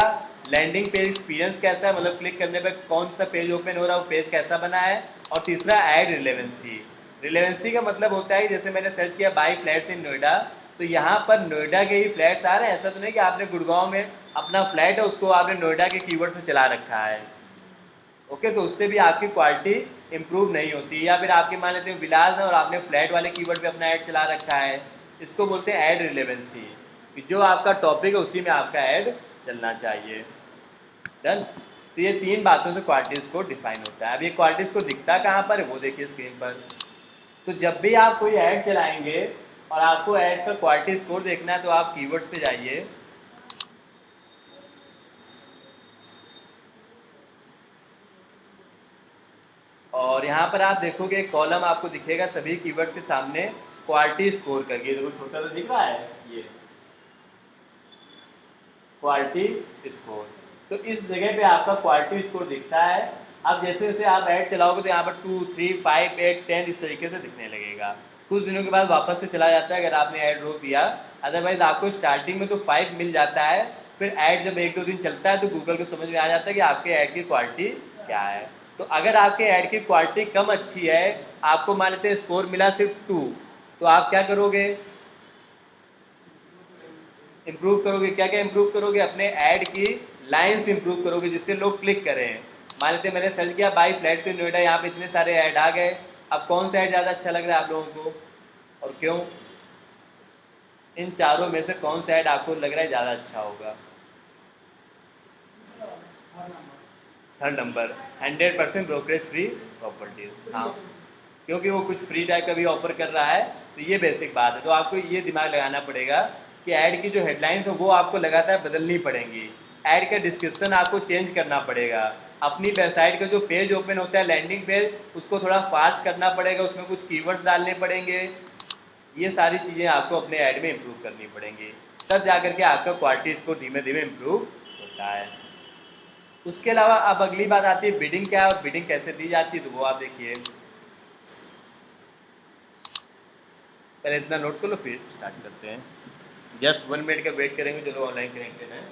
लैंडिंग पेज एक्सपीरियंस कैसा है, मतलब क्लिक करने पर कौन सा पेज ओपन हो रहा है, वो पेज कैसा बना है। और तीसरा, ऐड रिलेवेंसी। रिलेवेंसी का मतलब होता है जैसे मैंने सर्च किया बाई फ्लैट्स इन नोएडा, तो यहाँ पर नोएडा के ही फ्लैट्स आ रहे हैं। ऐसा तो नहीं कि आपने गुड़गांव में अपना फ्लैट है उसको आपने नोएडा के कीवर्ड्स में चला रखा है। ओके, तो उससे भी आपकी क्वालिटी इंप्रूव नहीं होती। या फिर आपके मान लेते हो विलास है और आपने फ्लैट वाले कीवर्ड पे अपना ऐड चला रखा है, इसको बोलते हैं ऐड रिलेवेंसी, कि जो आपका टॉपिक है उसी में आपका ऐड चलना चाहिए। डन। तो ये 3 बातों से क्वालिटी स्कोर डिफाइन होता है। अब ये क्वालिटी स्कोर दिखता कहाँ पर है वो देखिए स्क्रीन पर। तो जब भी आप कोई ऐड चलाएंगे और आपको ऐड का क्वालिटी स्कोर देखना है तो आप कीवर्ड्स पे जाइए, और यहाँ पर आप देखोगे एक कॉलम आपको दिखेगा सभी कीवर्ड्स के सामने क्वालिटी स्कोर करके, देखो छोटा सा दिख रहा है ये क्वालिटी स्कोर। तो इस जगह पे आपका क्वालिटी स्कोर दिखता है। अब जैसे जैसे आप ऐड चलाओगे तो यहाँ पर 2, 3, 5, 8, 10 इस तरीके से दिखने लगेगा। कुछ दिनों के बाद वापस से चला जाता है अगर आपने ऐड रोक दिया। अदरवाइज आपको स्टार्टिंग में तो 5 मिल जाता है, फिर ऐड जब 1-2 दिन चलता है तो गूगल को समझ में आ जाता है कि आपके ऐड की क्वालिटी क्या है। तो अगर आपके ऐड की क्वालिटी कम अच्छी है, आपको मान लेते हैं स्कोर मिला सिर्फ 2, तो आप क्या करोगे? इम्प्रूव करोगे। क्या क्या इम्प्रूव करोगे? अपने ऐड की लाइंस इम्प्रूव करोगे जिससे लोग क्लिक करें। मान लेते मैंने सर्च किया बाई फ्लैट से नोएडा, यहाँ पे इतने सारे ऐड आ गए। अब कौन सा ऐड ज़्यादा अच्छा लग रहा है आप लोगों को और क्यों? इन चारों में से कौन सा ऐड आपको लग रहा है ज़्यादा अच्छा होगा? Third number, 100% brokerage free properties. हाँ, क्योंकि वो कुछ फ्री टाइप का भी ऑफर कर रहा है, तो ये बेसिक बात है। तो आपको ये दिमाग लगाना पड़ेगा कि ऐड की जो हेडलाइंस हो वो आपको लगातार बदलनी पड़ेंगी। ऐड का डिस्क्रिप्शन आपको चेंज करना पड़ेगा। अपनी वेबसाइट का जो पेज ओपन होता है लैंडिंग पेज, उसको थोड़ा फास्ट करना पड़ेगा, उसमें कुछ कीवर्ड्स डालने पड़ेंगे। ये सारी चीज़ें आपको अपने ऐड में इम्प्रूव करनी पड़ेंगी, तब जाकर के आपका क्वालिटी स्कोर धीमे धीमे इम्प्रूव होता है। उसके अलावा अब अगली बात आती है बिडिंग क्या है और बिडिंग कैसे दी जाती है, तो वो आप देखिए। पहले इतना नोट कर लो फिर स्टार्ट करते हैं। जस्ट 1 मिनट का वेट करेंगे जो लोग ऑनलाइन कनेक्टेड हैं।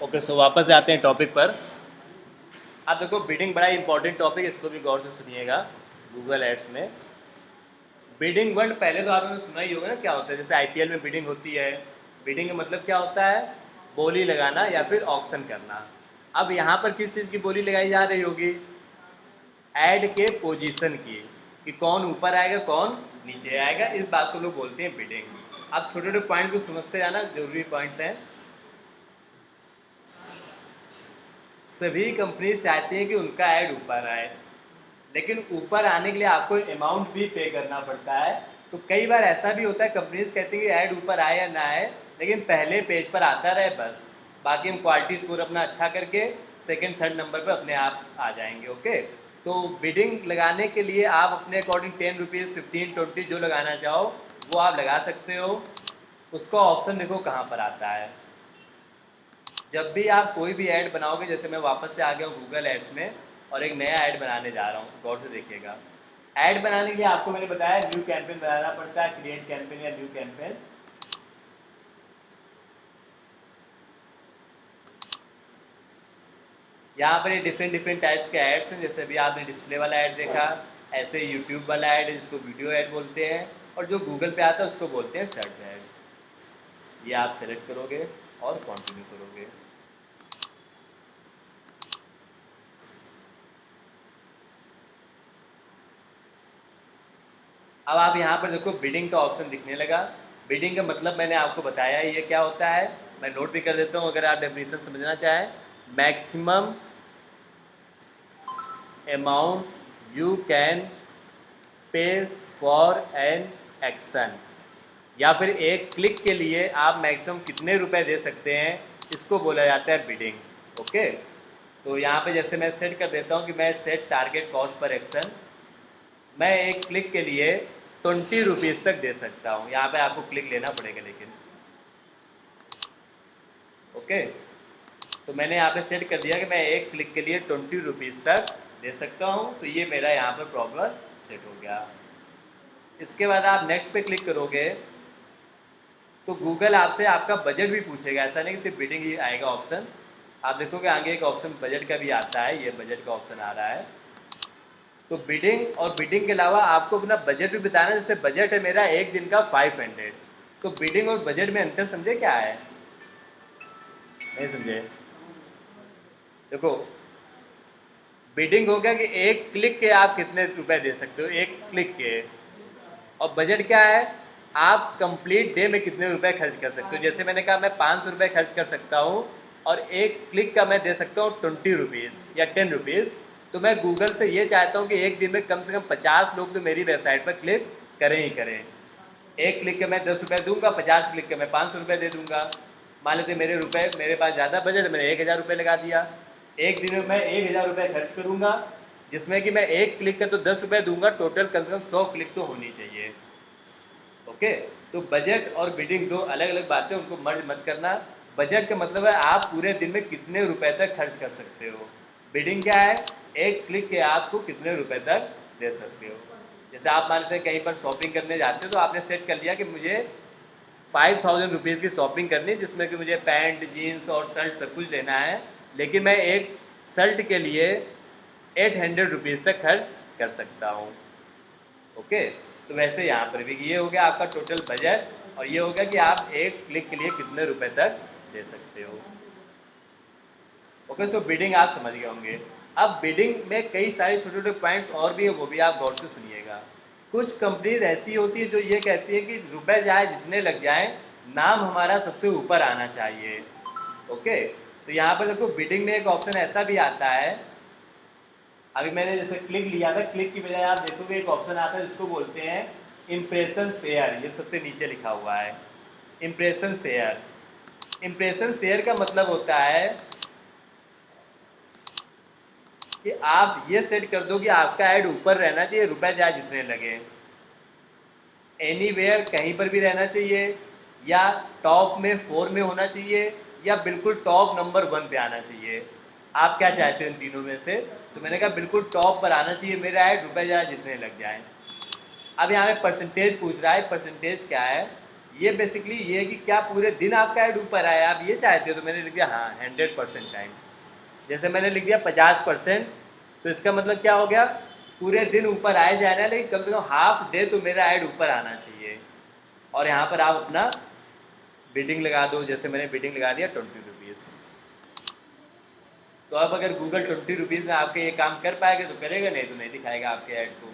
ओके, सो वापस आते हैं टॉपिक पर। आप देखो बिडिंग बड़ा इंपॉर्टेंट टॉपिक है, इसको भी गौर से सुनिएगा। गूगल एड्स में बिडिंग वर्ड पहले तो आपने सुना ही होगा ना, क्या होता है। जैसे आईपीएल में बिडिंग होती है, बिडिंग का मतलब क्या होता है, बोली लगाना या फिर ऑक्शन करना। अब यहाँ पर किस चीज़ की बोली लगाई जा रही होगी, ऐड के पोजीशन की, कि कौन ऊपर आएगा कौन नीचे आएगा, इस बात को लोग बोलते हैं बिडिंग। अब छोटे छोटे पॉइंट को समझते जाना, जरूरी पॉइंट्स हैं। सभी कंपनी चाहती हैं कि उनका ऐड ऊपर आए, लेकिन ऊपर आने के लिए आपको अमाउंट भी पे करना पड़ता है। तो कई बार ऐसा भी होता है, कंपनीज कहती हैं कि ऐड ऊपर आए या ना आए, लेकिन पहले पेज पर आता रहे बस, बाकी हम क्वालिटी स्कोर अपना अच्छा करके सेकंड थर्ड नंबर पर अपने आप आ जाएंगे। ओके, तो बिडिंग लगाने के लिए आप अपने अकॉर्डिंग 10 रुपीज़ 15 20 जो लगाना चाहो वो आप लगा सकते हो। उसका ऑप्शन देखो कहाँ पर आता है। जब भी आप कोई भी ऐड बनाओगे, जैसे मैं वापस से आ गया हूँ गूगल एड्स में और एक नया ऐड बनाने जा रहा हूँ, गौर से देखिएगा। ऐड बनाने के लिए आपको मैंने बताया न्यू कैंपेन बनाना पड़ता है, क्रिएट कैंपेन या न्यू कैंपेन। यहाँ पर ये डिफरेंट डिफरेंट टाइप्स के ऐड्स हैं। जैसे अभी आपने डिस्प्ले वाला ऐड देखा, ऐसे यूट्यूब वाला ऐड है जिसको वीडियो ऐड बोलते हैं, और जो गूगल पे आता है उसको बोलते हैं सर्च ऐड। ये आप सेलेक्ट करोगे और कंटिन्यू करोगे। अब आप यहाँ पर देखो बिडिंग का ऑप्शन दिखने लगा। बिडिंग का मतलब मैंने आपको बताया ये क्या होता है, मैं नोट भी कर देता हूँ अगर आप डेफिनेशन समझना चाहें। Maximum amount you can pay for an action, या फिर एक क्लिक के लिए आप मैक्सिमम कितने रुपए दे सकते हैं, इसको बोला जाता है बिडिंग। ओके, तो यहाँ पे जैसे मैं सेट कर देता हूँ कि मैं set target cost per action, मैं एक क्लिक के लिए 20 रुपीज़ तक दे सकता हूँ। यहाँ पे आपको क्लिक लेना पड़ेगा लेकिन। ओके, तो मैंने यहाँ पे सेट कर दिया कि मैं एक क्लिक के लिए 20 रुपीज़ तक दे सकता हूँ, तो ये मेरा यहाँ पर प्रॉपर सेट हो गया। इसके बाद आप नेक्स्ट पे क्लिक करोगे तो गूगल आपसे आपका बजट भी पूछेगा। ऐसा नहीं कि सिर्फ बिडिंग ही आएगा ऑप्शन, आप देखोगे आगे एक ऑप्शन बजट का भी आता है, ये बजट का ऑप्शन आ रहा है। तो बिडिंग और बिडिंग के अलावा आपको अपना बजट भी बताना है। जैसे बजट है मेरा एक दिन का 500, तो बिडिंग और बजट में अंतर समझे क्या है, नहीं समझे। देखो बिडिंग हो गया कि एक क्लिक के आप कितने रुपए दे सकते हो, एक क्लिक के। और बजट क्या है, आप कंप्लीट डे में कितने रुपए खर्च कर सकते हो। जैसे मैंने कहा मैं 500 रुपये खर्च कर सकता हूँ, और एक क्लिक का मैं दे सकता हूँ 20 रुपीज़ या 10 रुपीज़। तो मैं गूगल से ये चाहता हूँ कि एक दिन में कम से कम 50 लोग तो मेरी वेबसाइट पर क्लिक करें ही करें। एक क्लिक के मैं 10 रुपये दूंगा, 50 क्लिक के मैं 500 रुपये दे दूंगा। मान लेते मेरे रुपए, मेरे पास ज़्यादा बजट, मैंने 1000 रुपये लगा दिया। एक दिन में मैं 1000 रुपये खर्च करूँगा, जिसमें कि मैं एक क्लिक का तो 10 रुपये दूंगा, टोटल कम से कम 100 क्लिक तो होनी चाहिए। ओके, तो बजट और बिडिंग दो अलग अलग बातें, उनको मर्ज मत करना। बजट का मतलब है आप पूरे दिन में कितने रुपए तक खर्च कर सकते हो। बिडिंग क्या है, एक क्लिक के आपको कितने रुपए तक दे सकते हो। जैसे आप मानते हैं कहीं पर शॉपिंग करने जाते हो, तो आपने सेट कर लिया कि मुझे 5000 रुपीज़ की शॉपिंग करनी है, जिसमें कि मुझे पैंट, जीन्स और शर्ट सब कुछ लेना है, लेकिन मैं एक शर्ट के लिए 800 रुपीज़ तक खर्च कर सकता हूँ। ओके, तो वैसे यहाँ पर भी ये हो गया आपका टोटल बजट, और ये हो गया कि आप एक क्लिक के लिए कितने रुपए तक दे सकते हो। ओके, सो बिडिंग आप समझ गए होंगे। अब बिडिंग में कई सारे छोटे छोटे पॉइंट्स और भी हैं, वो भी आप गौर से सुनिएगा। कुछ कंपनीज ऐसी होती है जो ये कहती है कि रुपए चाहे जितने लग जाएं, नाम हमारा सबसे ऊपर आना चाहिए। ओके, तो यहाँ पर देखो बिडिंग में एक ऑप्शन ऐसा भी आता है। अभी मैंने जैसे क्लिक लिया था, क्लिक की बजाय आप देखोगे एक ऑप्शन आता है जिसको बोलते हैं इम्प्रेशन शेयर। ये सबसे नीचे लिखा हुआ है इम्प्रेशन शेयर। इम्प्रेशन शेयर का मतलब होता है कि आप ये सेट कर दो कि आपका ऐड ऊपर रहना चाहिए, रुपए चाहे जितने लगे, एनीवेयर कहीं पर भी रहना चाहिए, या टॉप में 4 में होना चाहिए, या बिल्कुल टॉप नंबर 1 पे आना चाहिए। आप क्या चाहते हो इन तीनों में से? तो मैंने कहा बिल्कुल टॉप पर आना चाहिए मेरा ऐड, रुपए चाहे जितने लग जाएं। अब यहाँ पे परसेंटेज पूछ रहा है, परसेंटेज क्या है? ये बेसिकली ये है कि क्या पूरे दिन आपका ऐड ऊपर आया, आप ये चाहते हो? तो मैंने लिख दिया हाँ 100% टाइम। जैसे मैंने लिख दिया 50%, तो इसका मतलब क्या हो गया, पूरे दिन ऊपर आए जाना है, लेकिन कम से कम हाफ डे तो मेरा ऐड ऊपर आना चाहिए। और यहाँ पर आप अपना बिडिंग लगा दो, जैसे मैंने बिडिंग लगा दिया 20 रुपीज़। तो अब अगर गूगल 20 रुपीज़ में आपके ये काम कर पाएगा तो करेगा, नहीं तो नहीं दिखाएगा आपके ऐड को।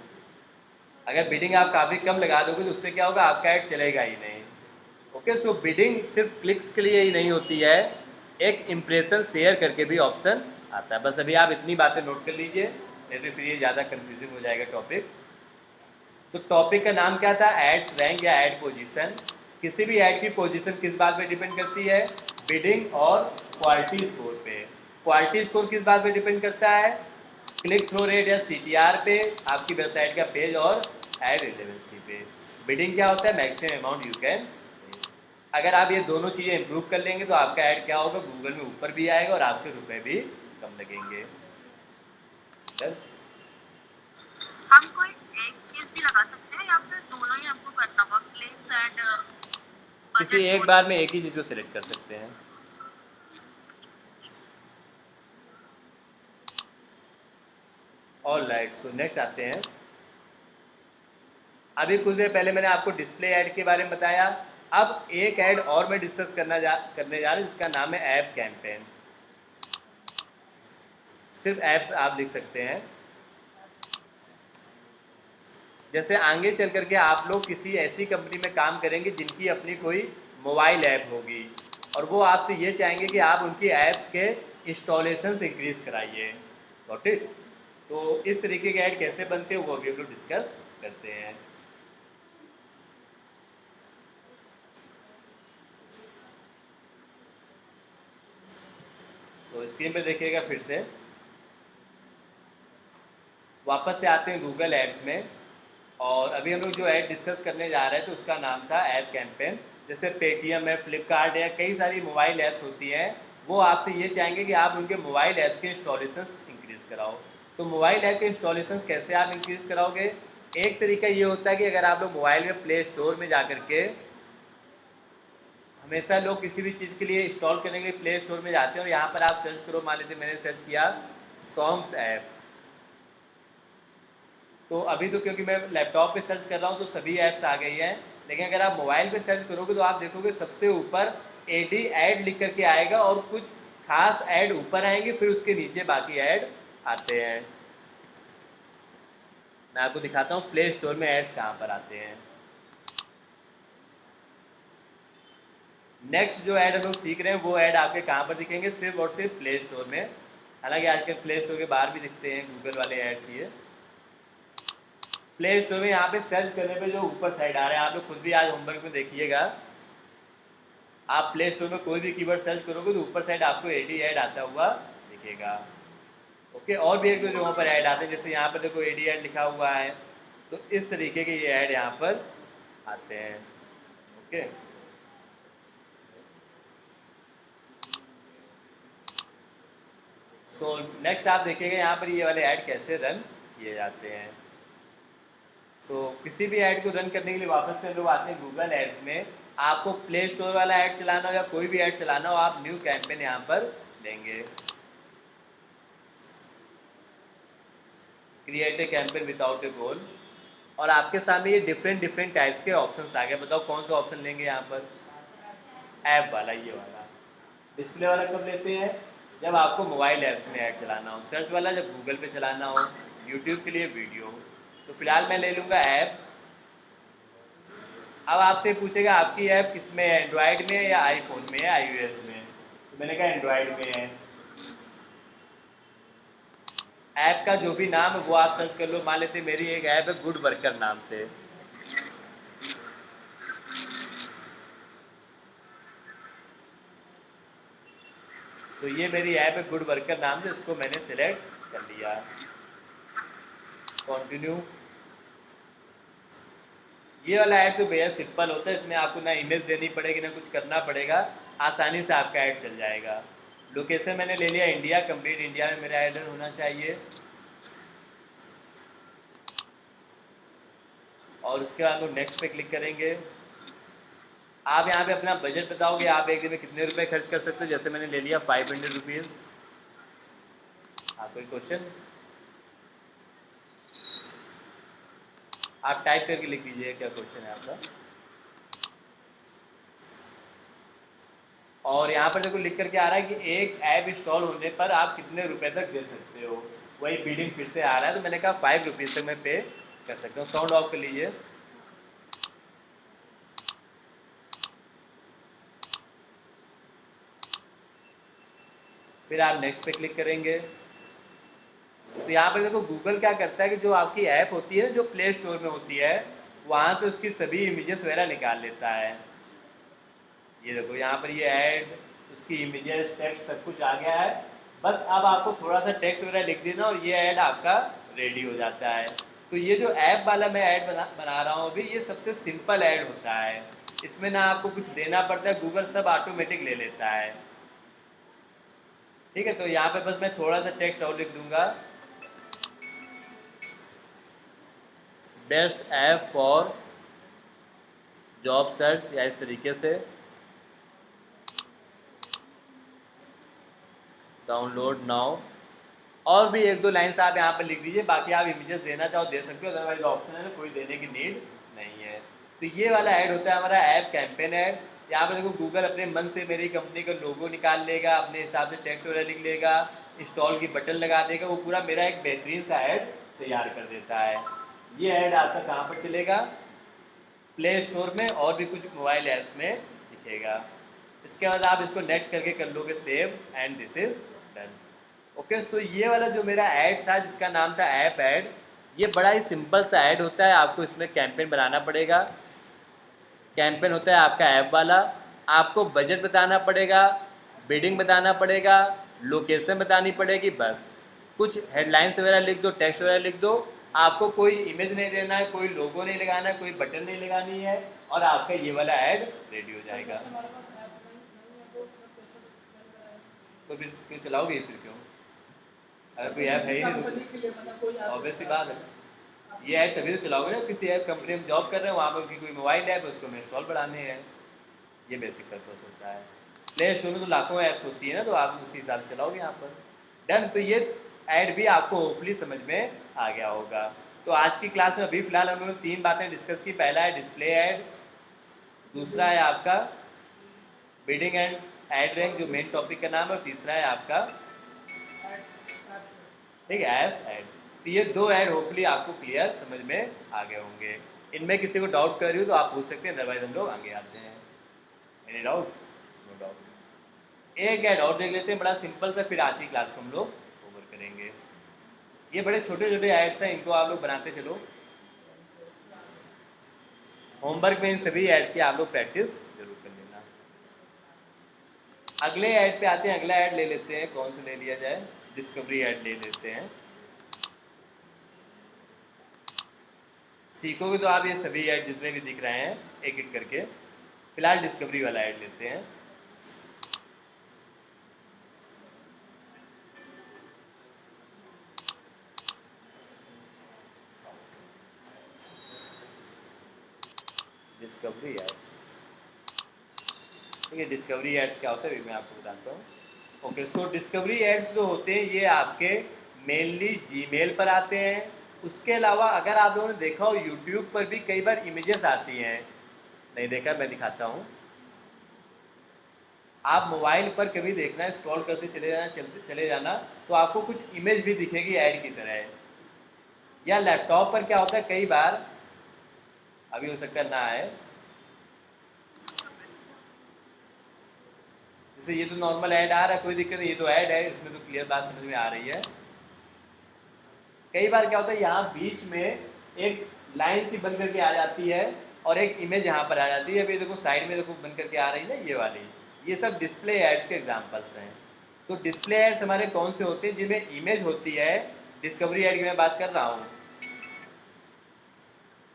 अगर बिडिंग आप काफ़ी कम लगा दोगे तो उससे क्या होगा, आपका ऐड चलेगा ही नहीं। ओके, सो बिडिंग सिर्फ क्लिक्स के लिए ही नहीं होती है, एक इम्प्रेशन शेयर करके भी ऑप्शन आता है। बस अभी आप इतनी बातें नोट कर लीजिए, नहीं तो फिर ये ज़्यादा कन्फ्यूजिंग हो जाएगा टॉपिक। तो टॉपिक का नाम क्या था, एड्स रैंक या एड पोजीशन। किसी भी ऐड की पोजीशन किस बात पे डिपेंड करती है, बिडिंग और क्वालिटी स्कोर पे। क्वालिटी स्कोर किस बात पे डिपेंड करता है, क्लिक थ्रू रेट या CTR पे, आपकी वेबसाइट का पेज और एड रिलेवेंसी पे। बिडिंग क्या होता है, मैक्सिमम अमाउंट यू कैन। अगर आप ये दोनों चीज़ें इंप्रूव कर लेंगे तो आपका ऐड क्या होगा, गूगल में ऊपर भी आएगा और आपके रुपए भी कम लगेंगे। हम कोई एक चीज भी लगा सकते हैं या फिर दोनों ही हमको करना होगा, क्लिक्स एंड किसी बजट एक बोथ? बार में एक ही चीज़ को सिलेक्ट कर सकते हैं। ऑल राइट, सो नेक्स्ट आते हैं। अभी कुछ देर पहले मैंने आपको डिस्प्ले ऐड के बारे में बताया। अब एक ऐड और मैं डिस्कस करने जा रहा हूँ, जिसका नाम है ऐप कैंपेन। सिर्फ ऐप्स आप लिख सकते हैं। जैसे आगे चल करके आप लोग किसी ऐसी कंपनी में काम करेंगे जिनकी अपनी कोई मोबाइल ऐप होगी, और वो आपसे ये चाहेंगे कि आप उनकी ऐप्स के इंस्टॉलेशंस इंक्रीज कराइए। Got it? तो इस तरीके के ऐड कैसे बनते हैं वो अभी हम लोग डिस्कस करते हैं। तो स्क्रीन पे देखिएगा फिर से, वापस से आते हैं गूगल एड्स में। और अभी हम लोग जो ऐड डिस्कस करने जा रहे हैं तो उसका नाम था ऐप कैंपेन। जैसे पेटीएम है, फ्लिपकार्ट है, कई सारी मोबाइल ऐप्स होती हैं, वो आपसे ये चाहेंगे कि आप उनके मोबाइल ऐप्स के इंस्टॉलेशंस इंक्रीज़ कराओ। तो मोबाइल ऐप के इंस्टॉलेशंस कैसे आप इंक्रीज़ कराओगे? एक तरीका ये होता है कि अगर आप लोग मोबाइल में प्ले स्टोर में जा करके, हमेशा लोग किसी भी चीज़ के लिए इंस्टॉल करने के लिए प्ले स्टोर में जाते हैं और यहाँ पर आप सर्च करो, मान लीजिए मैंने सर्च किया सॉन्ग्स ऐप। तो अभी तो क्योंकि मैं लैपटॉप पे सर्च कर रहा हूँ तो सभी ऐप्स आ गई हैं, लेकिन अगर आप मोबाइल पे सर्च करोगे तो आप देखोगे सबसे ऊपर एडी ऐड लिख करके आएगा, और कुछ खास ऐड ऊपर आएंगे, फिर उसके नीचे बाकी ऐड आते हैं। मैं आपको दिखाता हूँ प्ले स्टोर में एड्स कहाँ पर आते हैं। नेक्स्ट जो ऐड हम लोग सीख रहे हैं वो ऐड आपके कहाँ पर दिखेंगे, सिर्फ और सिर्फ प्ले स्टोर में। हालांकि आजकल प्ले स्टोर के बाहर भी दिखते हैं गूगल वाले ऐड्स। ये प्ले स्टोर में यहाँ पे सर्च करने पे जो ऊपर साइड आ रहा है, आप लोग खुद भी आज होमवर्क में देखिएगा, आप प्ले स्टोर में कोई भी कीवर्ड सर्च करोगे तो ऊपर साइड आपको एडी ऐड आता हुआ दिखेगा। ओके, और भी एक दो जगहों पर ऐड आते हैं, जैसे यहाँ पर देखो एडी ऐड लिखा हुआ है, तो इस तरीके के ये ऐड यहाँ पर आते हैं। ओके, सो नेक्स्ट आप देखिएगा यहाँ पर ये वाले ऐड कैसे रन किए जाते हैं। तो किसी भी ऐड को रन करने के लिए वापस से लोग आते हैं गूगल एड्स में। आपको प्ले स्टोर वाला ऐड चलाना हो या कोई भी ऐड चलाना हो, आप न्यू कैंपेन यहाँ पर लेंगे, create a campaign without a goal, और आपके सामने ये डिफरेंट टाइप्स के ऑप्शंस आ गए। बताओ कौन सा ऑप्शन लेंगे यहाँ पर? ऐप वाला, ये वाला। डिस्प्ले वाला कब लेते हैं? जब आपको मोबाइल ऐप्स में ऐड चलाना हो। सर्च वाला जब गूगल पे चलाना हो, यूट्यूब के लिए वीडियो। तो फिलहाल मैं ले लूँगा ऐप। अब आपसे पूछेगा आपकी ऐप किस में है, एंड्रॉयड में है या आईफोन में है, iOS में? तो मैंने कहा एंड्रॉयड में है। ऐप का जो भी नाम है वो आप सर्च कर लो। मान लेते मेरी एक ऐप है गुड वर्कर नाम से, तो ये मेरी ऐप है गुड वर्कर नाम से, इसको मैंने सिलेक्ट कर लिया। कंटिन्यू। ये वाला ऐड तो भैया सिंपल होता है, इसमें आपको ना इमेज देनी पड़ेगी ना कुछ करना पड़ेगा, आसानी से आपका ऐड चल जाएगा। लोकेशन मैंने ले लिया इंडिया, कंप्लीट इंडिया में मेरा ऐड होना चाहिए। और उसके बाद हम लोग नेक्स्ट पे क्लिक करेंगे। आप यहाँ पे अपना बजट बताओगे, आप एक दिन में कितने रुपए खर्च कर सकते हो। जैसे मैंने ले लिया 500 रुपीज़। आप कोई क्वेश्चन आप टाइप करके लिख दीजिए, क्या क्वेश्चन है आपका। और यहाँ पर देखो लिख करके आ रहा है कि एक ऐप इंस्टॉल होने पर आप कितने रुपए तक दे सकते हो। वही बिलिंग फिर से आ रहा है, तो मैंने कहा 5 रुपीज़ तक मैं पे कर सकता हूँ। साउंड ऑफ कर लीजिए। फिर आप नेक्स्ट पे क्लिक करेंगे। तो यहाँ पर देखो गूगल क्या करता है कि जो आपकी ऐप होती है, जो प्ले स्टोर में होती है, वहाँ से उसकी सभी इमेजेस वगैरह निकाल लेता है। ये देखो यहाँ पर ये ऐड, उसकी इमेजेस, टेक्स्ट सब कुछ आ गया है। बस अब आपको थोड़ा सा टेक्स्ट वगैरह लिख देना और ये ऐड आपका रेडी हो जाता है। तो ये जो ऐप वाला मैं ऐड बना रहा हूँ अभी, ये सबसे सिंपल ऐड होता है। इसमें ना आपको कुछ देना पड़ता है, गूगल सब ऑटोमेटिक ले लेता है। ठीक है, तो यहाँ पे बस मैं थोड़ा सा टेक्स्ट और लिख दूंगा, best app for job search, या इस तरीके से डाउनलोड नाउ। और भी एक दो लाइन्स आप यहाँ पर लिख दीजिए, बाकी आप इमेजेस देना चाहो दे सकते हो, अदरवाइज ऑप्शन है ना, कोई देने की नीड नहीं है। तो ये वाला ऐड होता है हमारा ऐप कैंपेन ऐड। यहाँ पर देखो गूगल अपने मन से मेरी कंपनी का लोगो निकाल लेगा, अपने हिसाब से टेक्स्ट वगैरह लिख लेगा, इंस्टॉल की बटन लगा देगा, वो पूरा मेरा एक बेहतरीन सा ऐड तैयार कर देता है। ये ऐड आपका कहाँ पर चलेगा? प्ले स्टोर में और भी कुछ मोबाइल ऐप्स में दिखेगा। इसके बाद आप इसको नेक्स्ट करके कर लोगे save, and this is done. Okay, so ये वाला जो मेरा ऐड था जिसका नाम था ऐप ऐड, ये बड़ा ही सिंपल सा ऐड होता है। आपको इसमें कैंपेन बनाना पड़ेगा। कैंपेन होता है आपका ऐप वाला, आपको बजट बताना पड़ेगा, बिडिंग बताना पड़ेगा, लोकेशन बतानी पड़ेगी, बस कुछ हेडलाइंस वगैरह लिख दो, टेक्स्ट वगैरह लिख दो। आपको कोई इमेज नहीं देना है, कोई लोगो नहीं लगाना है, कोई बटन नहीं लगानी है, और आपका ये वाला ऐड रेडी हो जाएगा। तो फिर क्यों चलाओगे? फिर क्यों? अगर कोई ऐप है ही नहीं, ऑब्वियसली बात है, ये ऐप तभी तो चलाओगे ना। किसी ऐप कंपनी में जॉब कर रहे हैं, वहाँ पर उनकी कोई मोबाइल ऐप है, उसको मैं इंस्टॉल बढ़ाने हैं। ये बेसिक पर्पस होता है। प्ले स्टोर में तो लाखों ऐप्स होती है ना, तो आप उसी हिसाब से चलाओगे यहाँ पर। डन। तो ये ऐड भी आपको होपफुली समझ में आ गया होगा। तो आज की क्लास में अभी फिलहाल हम लोगों ने 3 बातें डिस्कस की। पहला है डिस्प्ले ऐड, दूसरा है आपका बिडिंग एंड ऐड रैंक, जो मेन टॉपिक का नाम है, और तीसरा है आपका ठीक है ऐप ऐड। तो ये 2 ऐड होपफुली आपको क्लियर समझ में आ गए होंगे। इनमें किसी को डाउट कर रही हो तो आप पूछ सकते हैं, अदरवाइज हम लोग आगे आते हैं। Any doubt? No doubt. एक ऐड और देख लेते हैं, बड़ा सिंपल सा, फिर आज की क्लास को हम लोग ओवर करेंगे। ये बड़े छोटे छोटे ऐड्स हैं, इनको आप लोग बनाते चलो। होमवर्क में इन सभी ऐड्स की आप लोग प्रैक्टिस जरूर कर लेना। अगले ऐड पे आते हैं, अगला ऐड ले लेते हैं, कौन सा ले लिया जाए, डिस्कवरी ऐड ले लेते हैं। सीखोगे तो आप ये सभी ऐड जितने भी दिख रहे हैं एक एक करके। फिलहाल डिस्कवरी वाला ऐड लेते हैं। डिस्कवरी एड्स, ठीक है। डिस्कवरी एड्स क्या होता है मैं आपको बताता हूँ। ओके, सो डिस्कवरी एड्स जो होते हैं ये आपके मेनली जीमेल पर आते हैं। उसके अलावा अगर आप लोगों ने देखा हो यूट्यूब पर भी कई बार इमेजेस आती हैं। नहीं देखा, मैं दिखाता हूँ। आप मोबाइल पर कभी देखना, स्क्रॉल करते चले जाना, तो आपको कुछ इमेज भी दिखेगी ऐड की तरह। या लैपटॉप पर क्या होता है कई बार, अभी हो सकता है ना आए, जैसे ये तो नॉर्मल ऐड आ रहा है, कोई दिक्कत नहीं, ये तो ऐड है, इसमें तो क्लियर बात समझ में आ रही है। कई बार क्या होता है यहाँ बीच में एक लाइन सी बन करके आ जाती है और एक इमेज यहाँ पर आ जाती है। अभी देखो साइड में देखो बन करके आ रही है ना ये वाली, ये सब डिस्प्ले एड्स के एग्जांपल्स हैं। तो डिस्प्ले एड्स हमारे कौन से होते हैं, जिनमें इमेज होती है। डिस्कवरी एड की मैं बात कर रहा हूँ,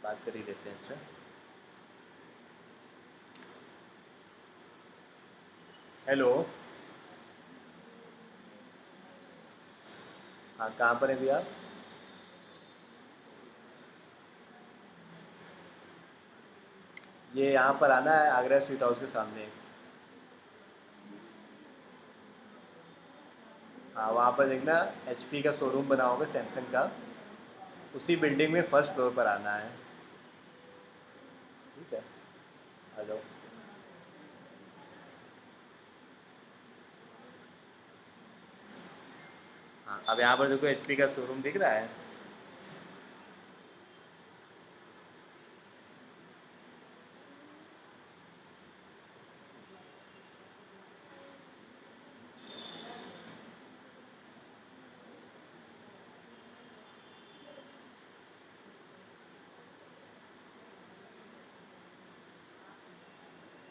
बात कर ही लेते हैं। अच्छा, हेलो, हाँ कहाँ पर है भैया? ये यहाँ पर आना है, आगरा स्वीट हाउस के सामने। हाँ वहाँ पर देखना, HP का शोरूम बना होगा, सैमसंग का, उसी बिल्डिंग में फर्स्ट फ्लोर पर आना है। ठीक है, आ जाओ। हाँ अब यहाँ पर देखो HP का शोरूम दिख रहा है।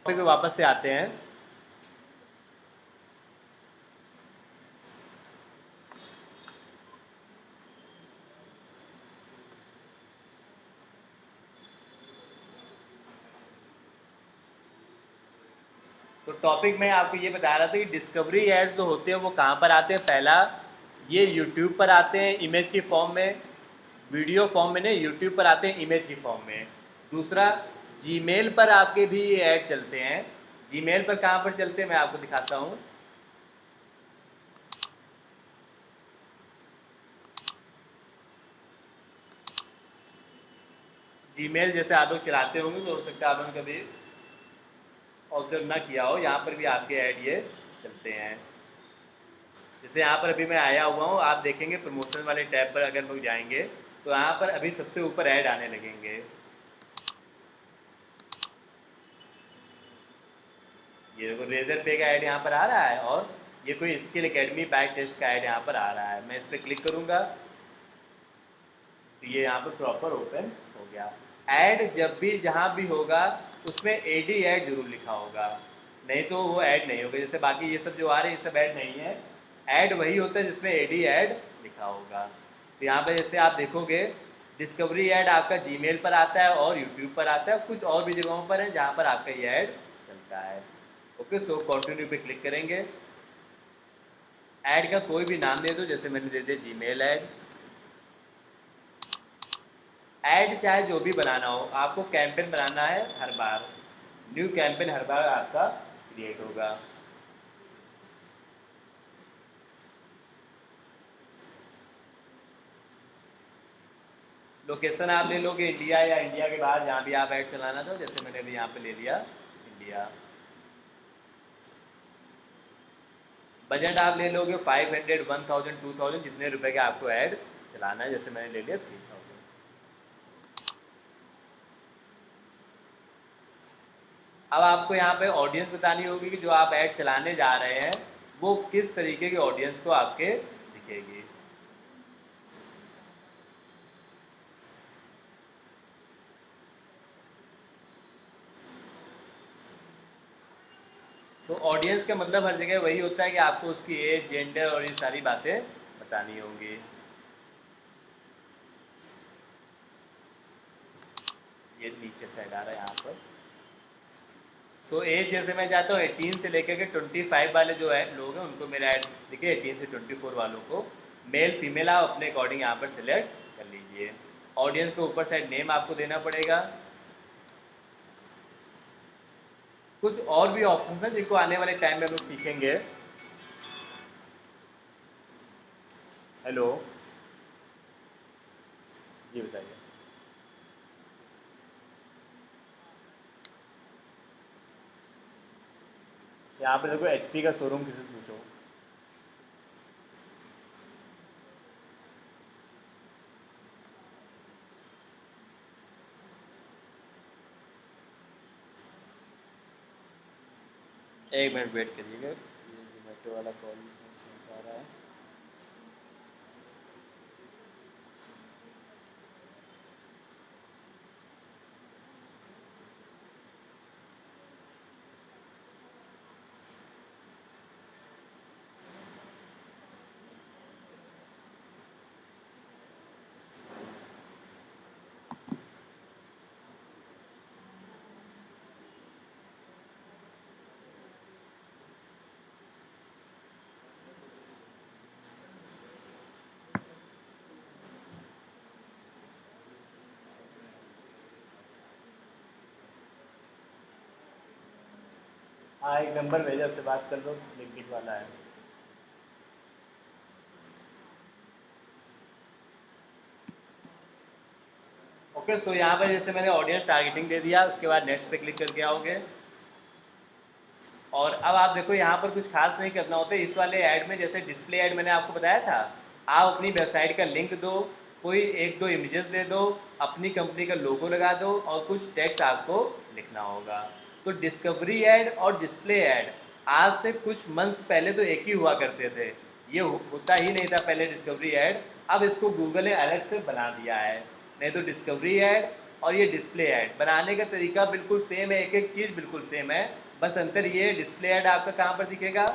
टॉपिक पे वापस से आते हैं। तो टॉपिक में आपको ये बता रहा था कि डिस्कवरी एड्स जो होते हैं वो कहाँ पर आते हैं। पहला, ये यूट्यूब पर आते हैं इमेज की फॉर्म में, वीडियो फॉर्म में नहीं, यूट्यूब पर आते हैं इमेज की फॉर्म में। दूसरा, जीमेल पर आपके भी ये ऐड चलते हैं। जीमेल पर कहाँ पर चलते हैं मैं आपको दिखाता हूँ। जीमेल जैसे आप लोग चलाते होंगे तो हो सकता है आप लोगों ने कभी ऑब्जर्व ना किया हो, यहाँ पर भी आपके ऐड ये चलते हैं। जैसे यहाँ पर अभी मैं आया हुआ हूँ, आप देखेंगे प्रमोशन वाले टैब पर अगर लोग जाएंगे तो यहाँ पर अभी सबसे ऊपर ऐड आने लगेंगे। ये देखो रेजर पे का ऐड यहाँ पर आ रहा है, और ये कोई स्किल एकेडमी बैक टेस्ट का ऐड यहाँ पर आ रहा है। मैं इस पर क्लिक करूँगा तो ये यहाँ पर प्रॉपर ओपन हो गया। ऐड जब भी जहाँ भी होगा उसमें AD ऐड जरूर लिखा होगा, नहीं तो वो ऐड नहीं होगा। जैसे बाकी ये सब जो आ रहे हैं ये सब ऐड नहीं है, ऐड वही होता है जिसमें AD ऐड लिखा होगा। तो यहाँ पर जैसे आप देखोगे डिस्कवरी ऐड आपका जीमेल पर आता है और यूट्यूब पर आता है, कुछ और भी जगहों पर है जहाँ पर आपका ये ऐड चलता है। ओके, सो कंटिन्यू पे क्लिक करेंगे। ऐड का कोई भी नाम दे दो, जैसे मैंने दे दिया जीमेल ऐड। ऐड चाहे जो भी बनाना हो, आपको कैंपेन बनाना है हर बार, न्यू कैंपेन हर बार आपका क्रिएट होगा। लोकेशन आप ले लोगे इंडिया या इंडिया के बाहर, जहाँ भी आप ऐड चलाना चाहो। जैसे मैंने अभी यहाँ पे ले लिया इंडिया। बजट आप ले लोगे 500, 1000, 2000, जितने रुपए का आपको ऐड चलाना है। जैसे मैंने ले लिया 3000। अब आपको यहाँ पे ऑडियंस बतानी होगी कि जो आप ऐड चलाने जा रहे हैं वो किस तरीके की ऑडियंस को आपके दिखेगी। तो ऑडियंस का मतलब हर जगह वही होता है कि आपको उसकी एज, जेंडर और ये सारी बातें बतानी होंगी। ये नीचे साइड आ रहा है यहाँ पर। सो एज जैसे मैं चाहता हूँ 18 से लेकर के 25 वाले जो है लोग हैं उनको मेरा ऐड देखिए, 18 से 24 वालों को मेल फीमेल आप अपने अकॉर्डिंग यहाँ पर सिलेक्ट कर लीजिए। ऑडियंस को ऊपर साइड नेम आपको देना पड़ेगा। कुछ और भी ऑप्शन हैं जिनको आने वाले टाइम में हम लोग सीखेंगे। हेलो, जी बताइए। यहाँ पे देखो HP का शोरूम किसी से पूछो। एक मिनट वेट करिएगा, ये जोमेटो वाला कॉल आ रहा है। हाँ, एक नंबर भेजा, उससे बात कर लो, लिंकिट वाला है। ओके, सो यहाँ पर जैसे मैंने ऑडियंस टारगेटिंग दे दिया, उसके बाद नेक्स्ट पे क्लिक करके आओगे। और अब आप देखो यहाँ पर कुछ खास नहीं करना होता है इस वाले ऐड में। जैसे डिस्प्ले ऐड मैंने आपको बताया था, आप अपनी वेबसाइट का लिंक दो, कोई एक दो इमेजेस दे दो, अपनी कंपनी का लोगो लगा दो और कुछ टेक्स्ट आपको लिखना होगा। तो डिस्कवरी ऐड और डिस्प्ले ऐड आज से कुछ मंथ्स पहले तो एक ही हुआ करते थे, ये होता ही नहीं था पहले डिस्कवरी ऐड। अब इसको गूगल ने अलग से बना दिया है। नहीं तो डिस्कवरी ऐड और ये डिस्प्ले ऐड बनाने का तरीका बिल्कुल सेम है, एक एक चीज़ बिल्कुल सेम है। बस अंतर ये, डिस्प्ले ऐड आपका कहाँ पर दिखेगा,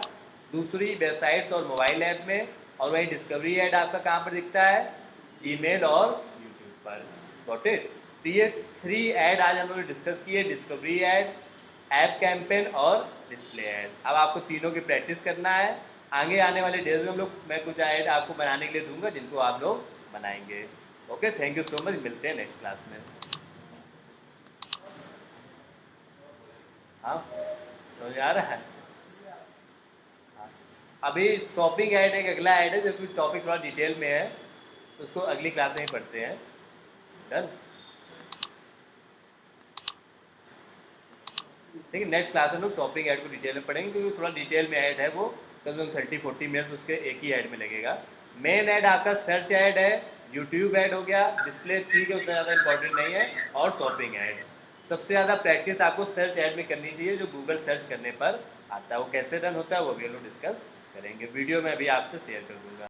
दूसरी वेबसाइट्स और मोबाइल ऐप में, और वही डिस्कवरी ऐड आपका कहाँ पर दिखता है, जीमेल और यूट्यूब पर। Got it. तो ये 3 ऐड आज हम लोग ने डिस्कस किए, डिस्कवरी ऐड, ऐप कैंपेन और डिस्प्ले ऐड। अब आपको तीनों की प्रैक्टिस करना है। आगे आने वाले डेज में हम लोग, मैं कुछ ऐड आपको बनाने के लिए दूंगा जिनको आप लोग बनाएंगे। Okay, thank you so much, मिलते हैं नेक्स्ट क्लास में। हाँ, समझ आ रहा है। हाँ। अभी शॉपिंग ऐड एक अगला ऐड है जो कि टॉपिक थोड़ा डिटेल में है, उसको अगली क्लास में ही पढ़ते हैं। डन। ठीक है, नेक्स्ट क्लास में लोग शॉपिंग ऐड को डिटेल में पढ़ेंगे क्योंकि थोड़ा डिटेल में ऐड है वो, कम से कम 30-40 मिनट्स उसके एक ही ऐड में लगेगा। मेन ऐड आपका सर्च ऐड है, यूट्यूब ऐड हो गया, डिस्प्ले ठीक है, उतना ज़्यादा इंपॉर्टेंट नहीं है, और शॉपिंग ऐड। सबसे ज़्यादा प्रैक्टिस आपको सर्च ऐड में करनी चाहिए जो गूगल सर्च करने पर आता है। वो कैसे रन होता है वो भी हम लोग डिस्कस करेंगे, वीडियो में अभी आपसे शेयर कर दूँगा।